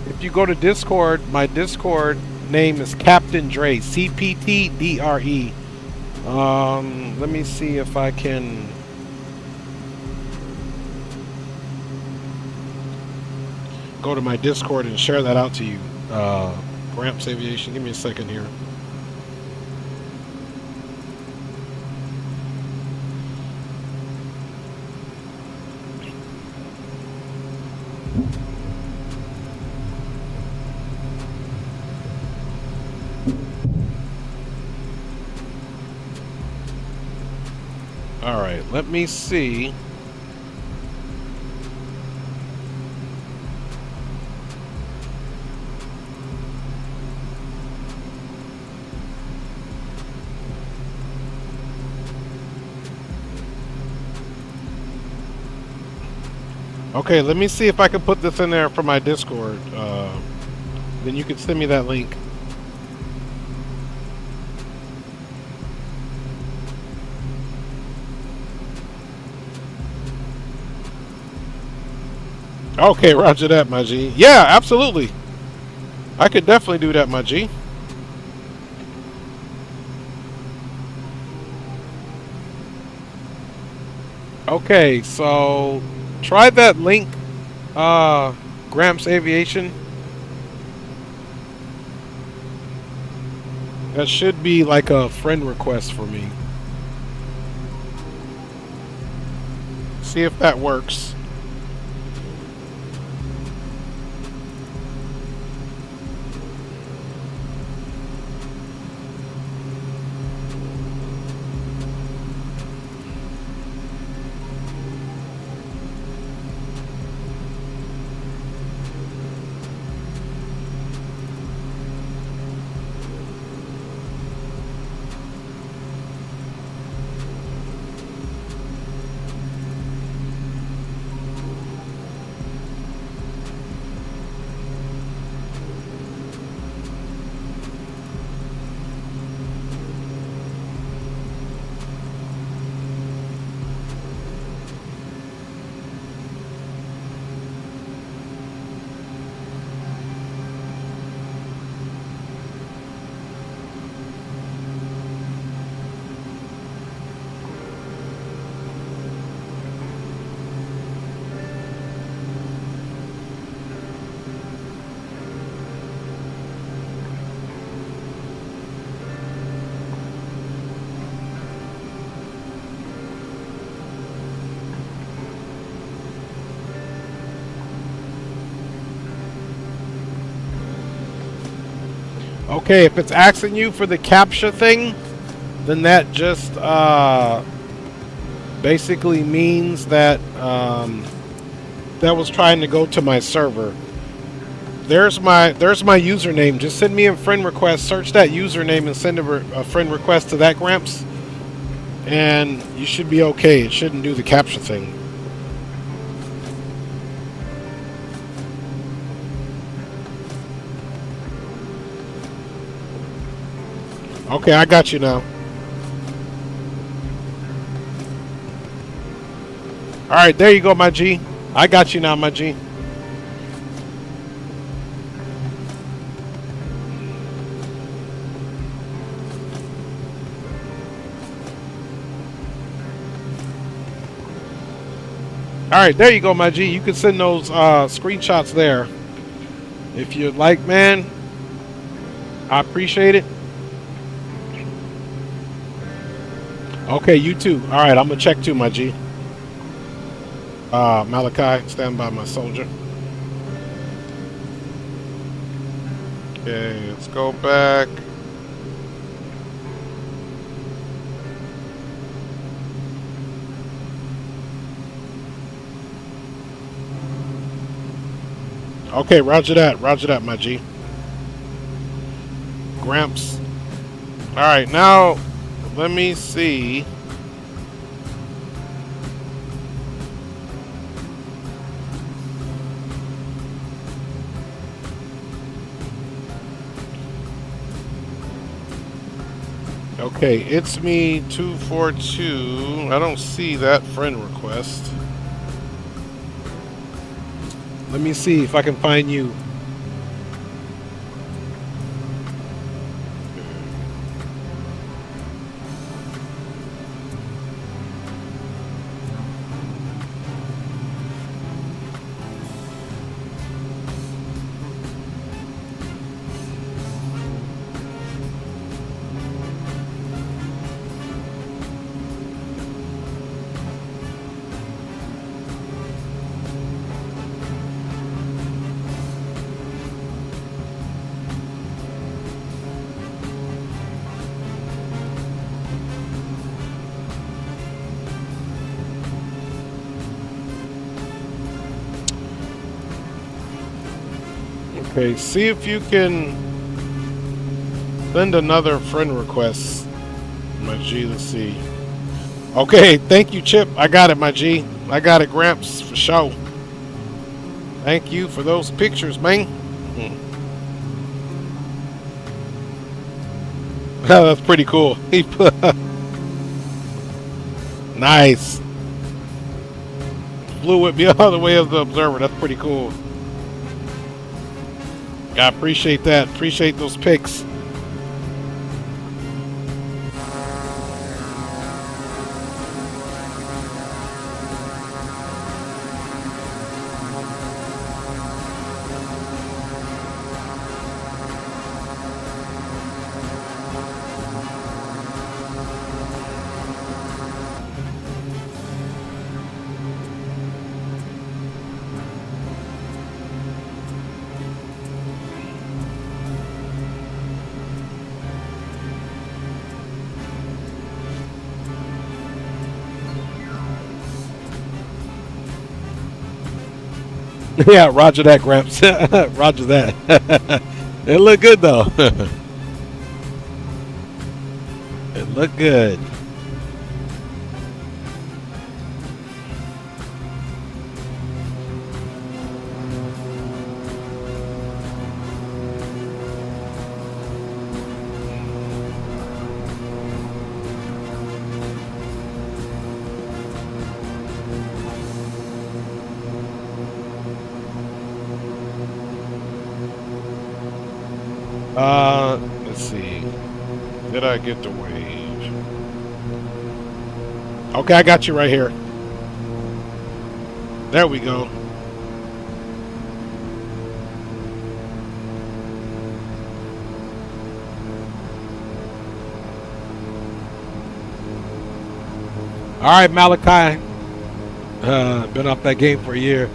if you go to Discord, my Discord name is Captain Dre, CPTDRE. Let me see if I can go to my Discord and share that out to you. Gramps Aviation, give me a second here. All right, let me see. Okay, let me see if I can put this in there for my Discord. Then you can send me that link. Okay, roger that, my G. Yeah, absolutely. I could definitely do that, my G. Okay, so try that link, Gramps Aviation. That should be like a friend request for me. See if that works. Okay, if it's asking you for the captcha thing, then that just basically means that that was trying to go to my server. There's my username. Just send me a friend request. Search that username and send a friend request to that, Gramps, and you should be okay. It shouldn't do the captcha thing. Okay, I got you now. Alright, there you go, my G. I got you now, my G. Alright, there you go, my G. You can send those screenshots there. If you'd like, man. I appreciate it. Okay, you too. Alright, I'm gonna check too, my G. Malachi, stand by, my soldier. Okay, let's go back. Okay, roger that, my G. Gramps. Alright, now let me see. Okay, it's me 242. I don't see that friend request. Let me see if I can find you. Okay, see if you can send another friend request, my G. Let's see. Okay, thank you, Chip. I got it, my G. I got it, Gramps, for sure. Thank you for those pictures, man. Oh, that's pretty cool. He put nice. Flew with me all the way as the observer. That's pretty cool. I appreciate that. Appreciate those pics. Yeah, roger that, Gramps. Roger that. It looked good though. It looked good. Let's see. Did I get the wave? Okay, I got you right here. There we go. All right, Malachi. Been off that game for a year.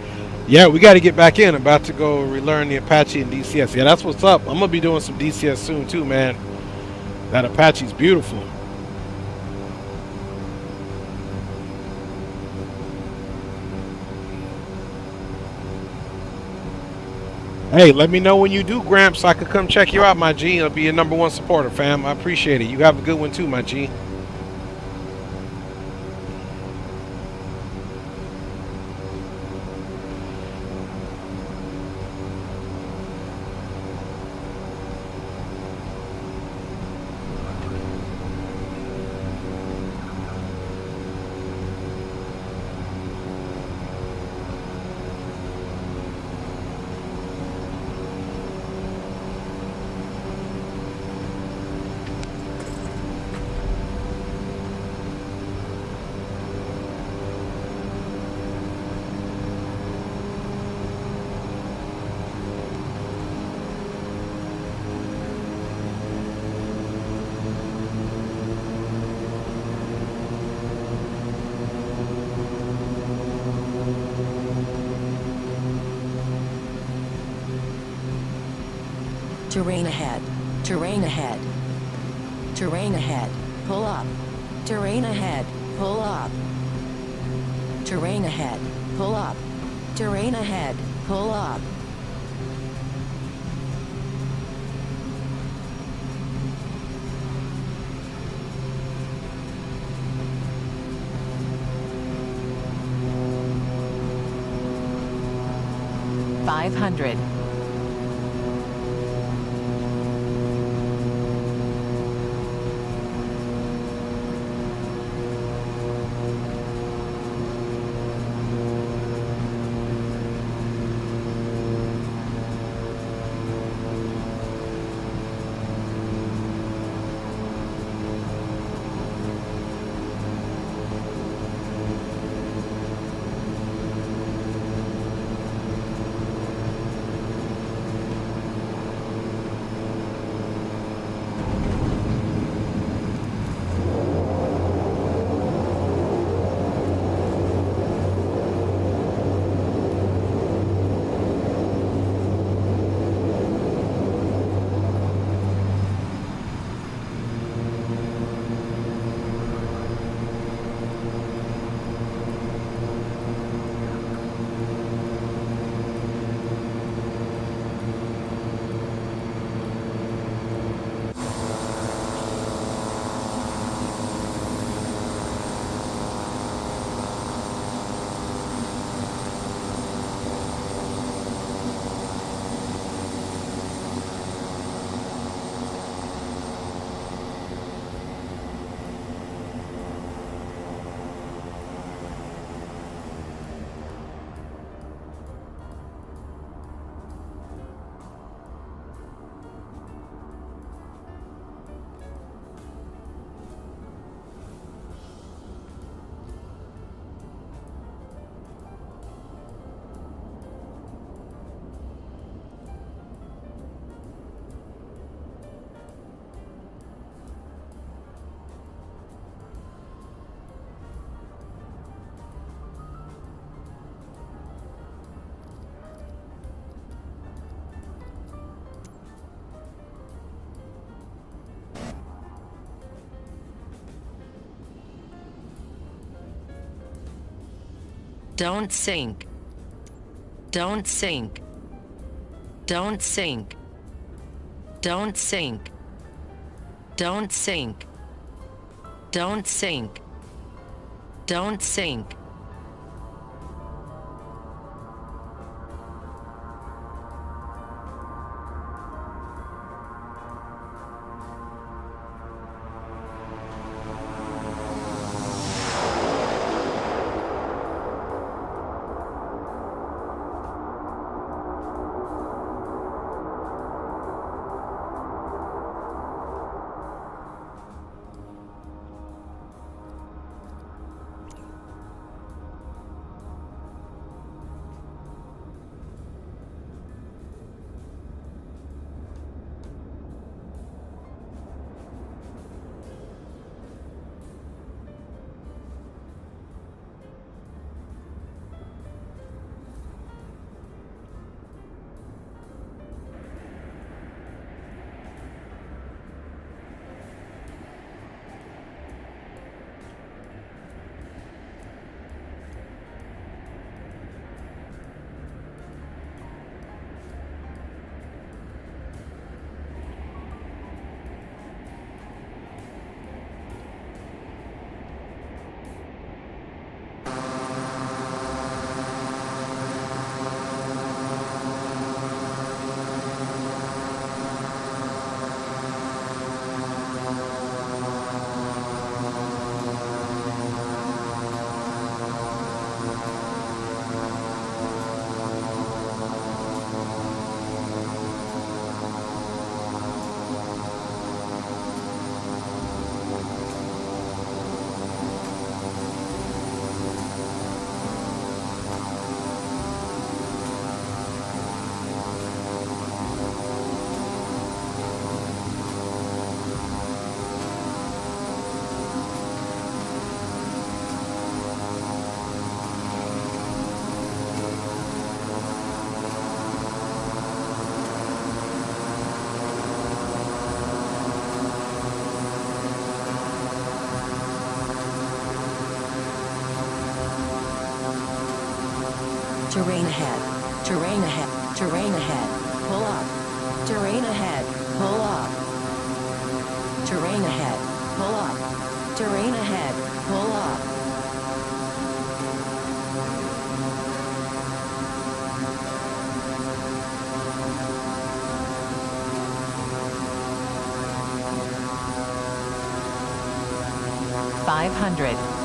Yeah, we got to get back in. About to go relearn the Apache and DCS. Yeah, that's what's up. I'm going to be doing some DCS soon too, man. That Apache's beautiful. Hey, let me know when you do, Gramps, so I could come check you out, my G. I'll be your #1 supporter, fam. I appreciate it. You have a good one too, my G. Terrain ahead. Terrain ahead. Terrain ahead. Pull up. Terrain ahead. Pull up. Terrain ahead. Pull up. Terrain ahead. Pull up. $500. Don't sink. Don't sink. Don't sink. Don't sink. Don't sink. Don't sink. Don't sink. Terrain ahead. Terrain ahead. Terrain ahead. Pull up. Terrain ahead. Pull up. Terrain ahead. Pull up. Terrain ahead. Pull up. $500.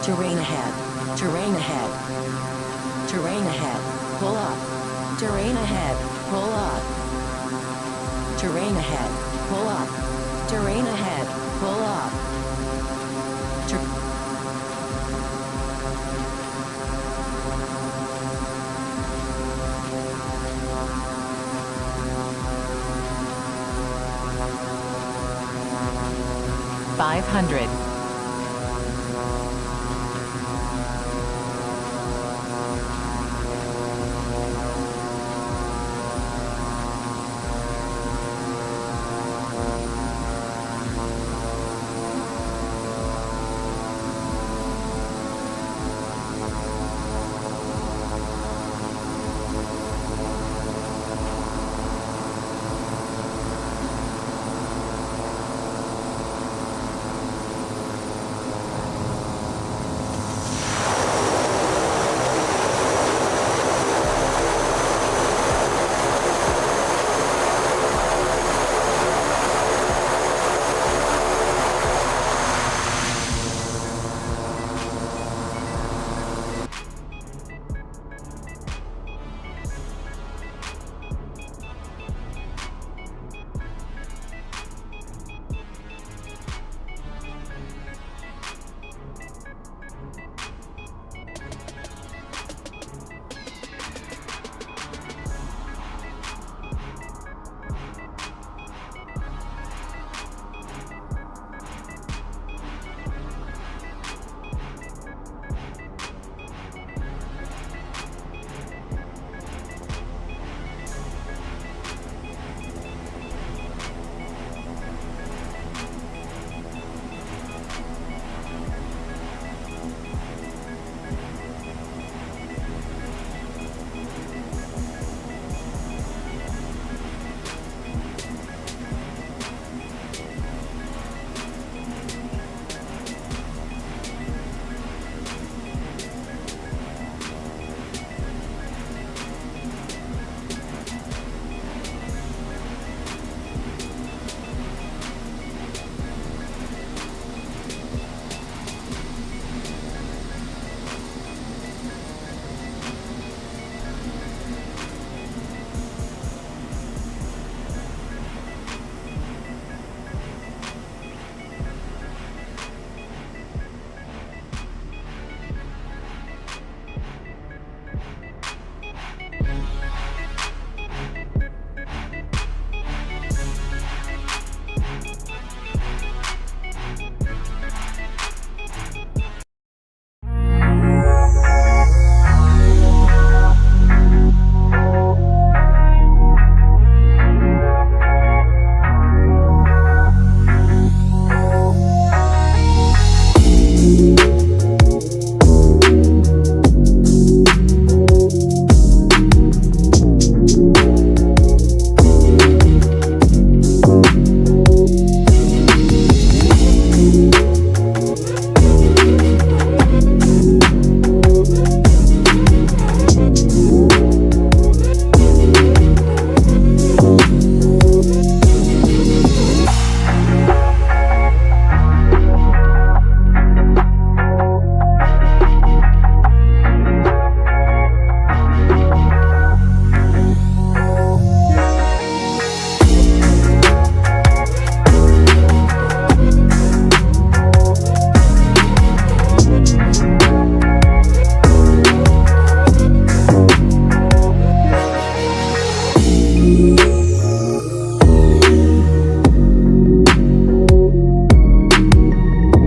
Terrain ahead. Terrain ahead. Terrain ahead. Pull up. Terrain ahead. Pull up. Terrain ahead. Pull up. Terrain ahead. Pull up. $500.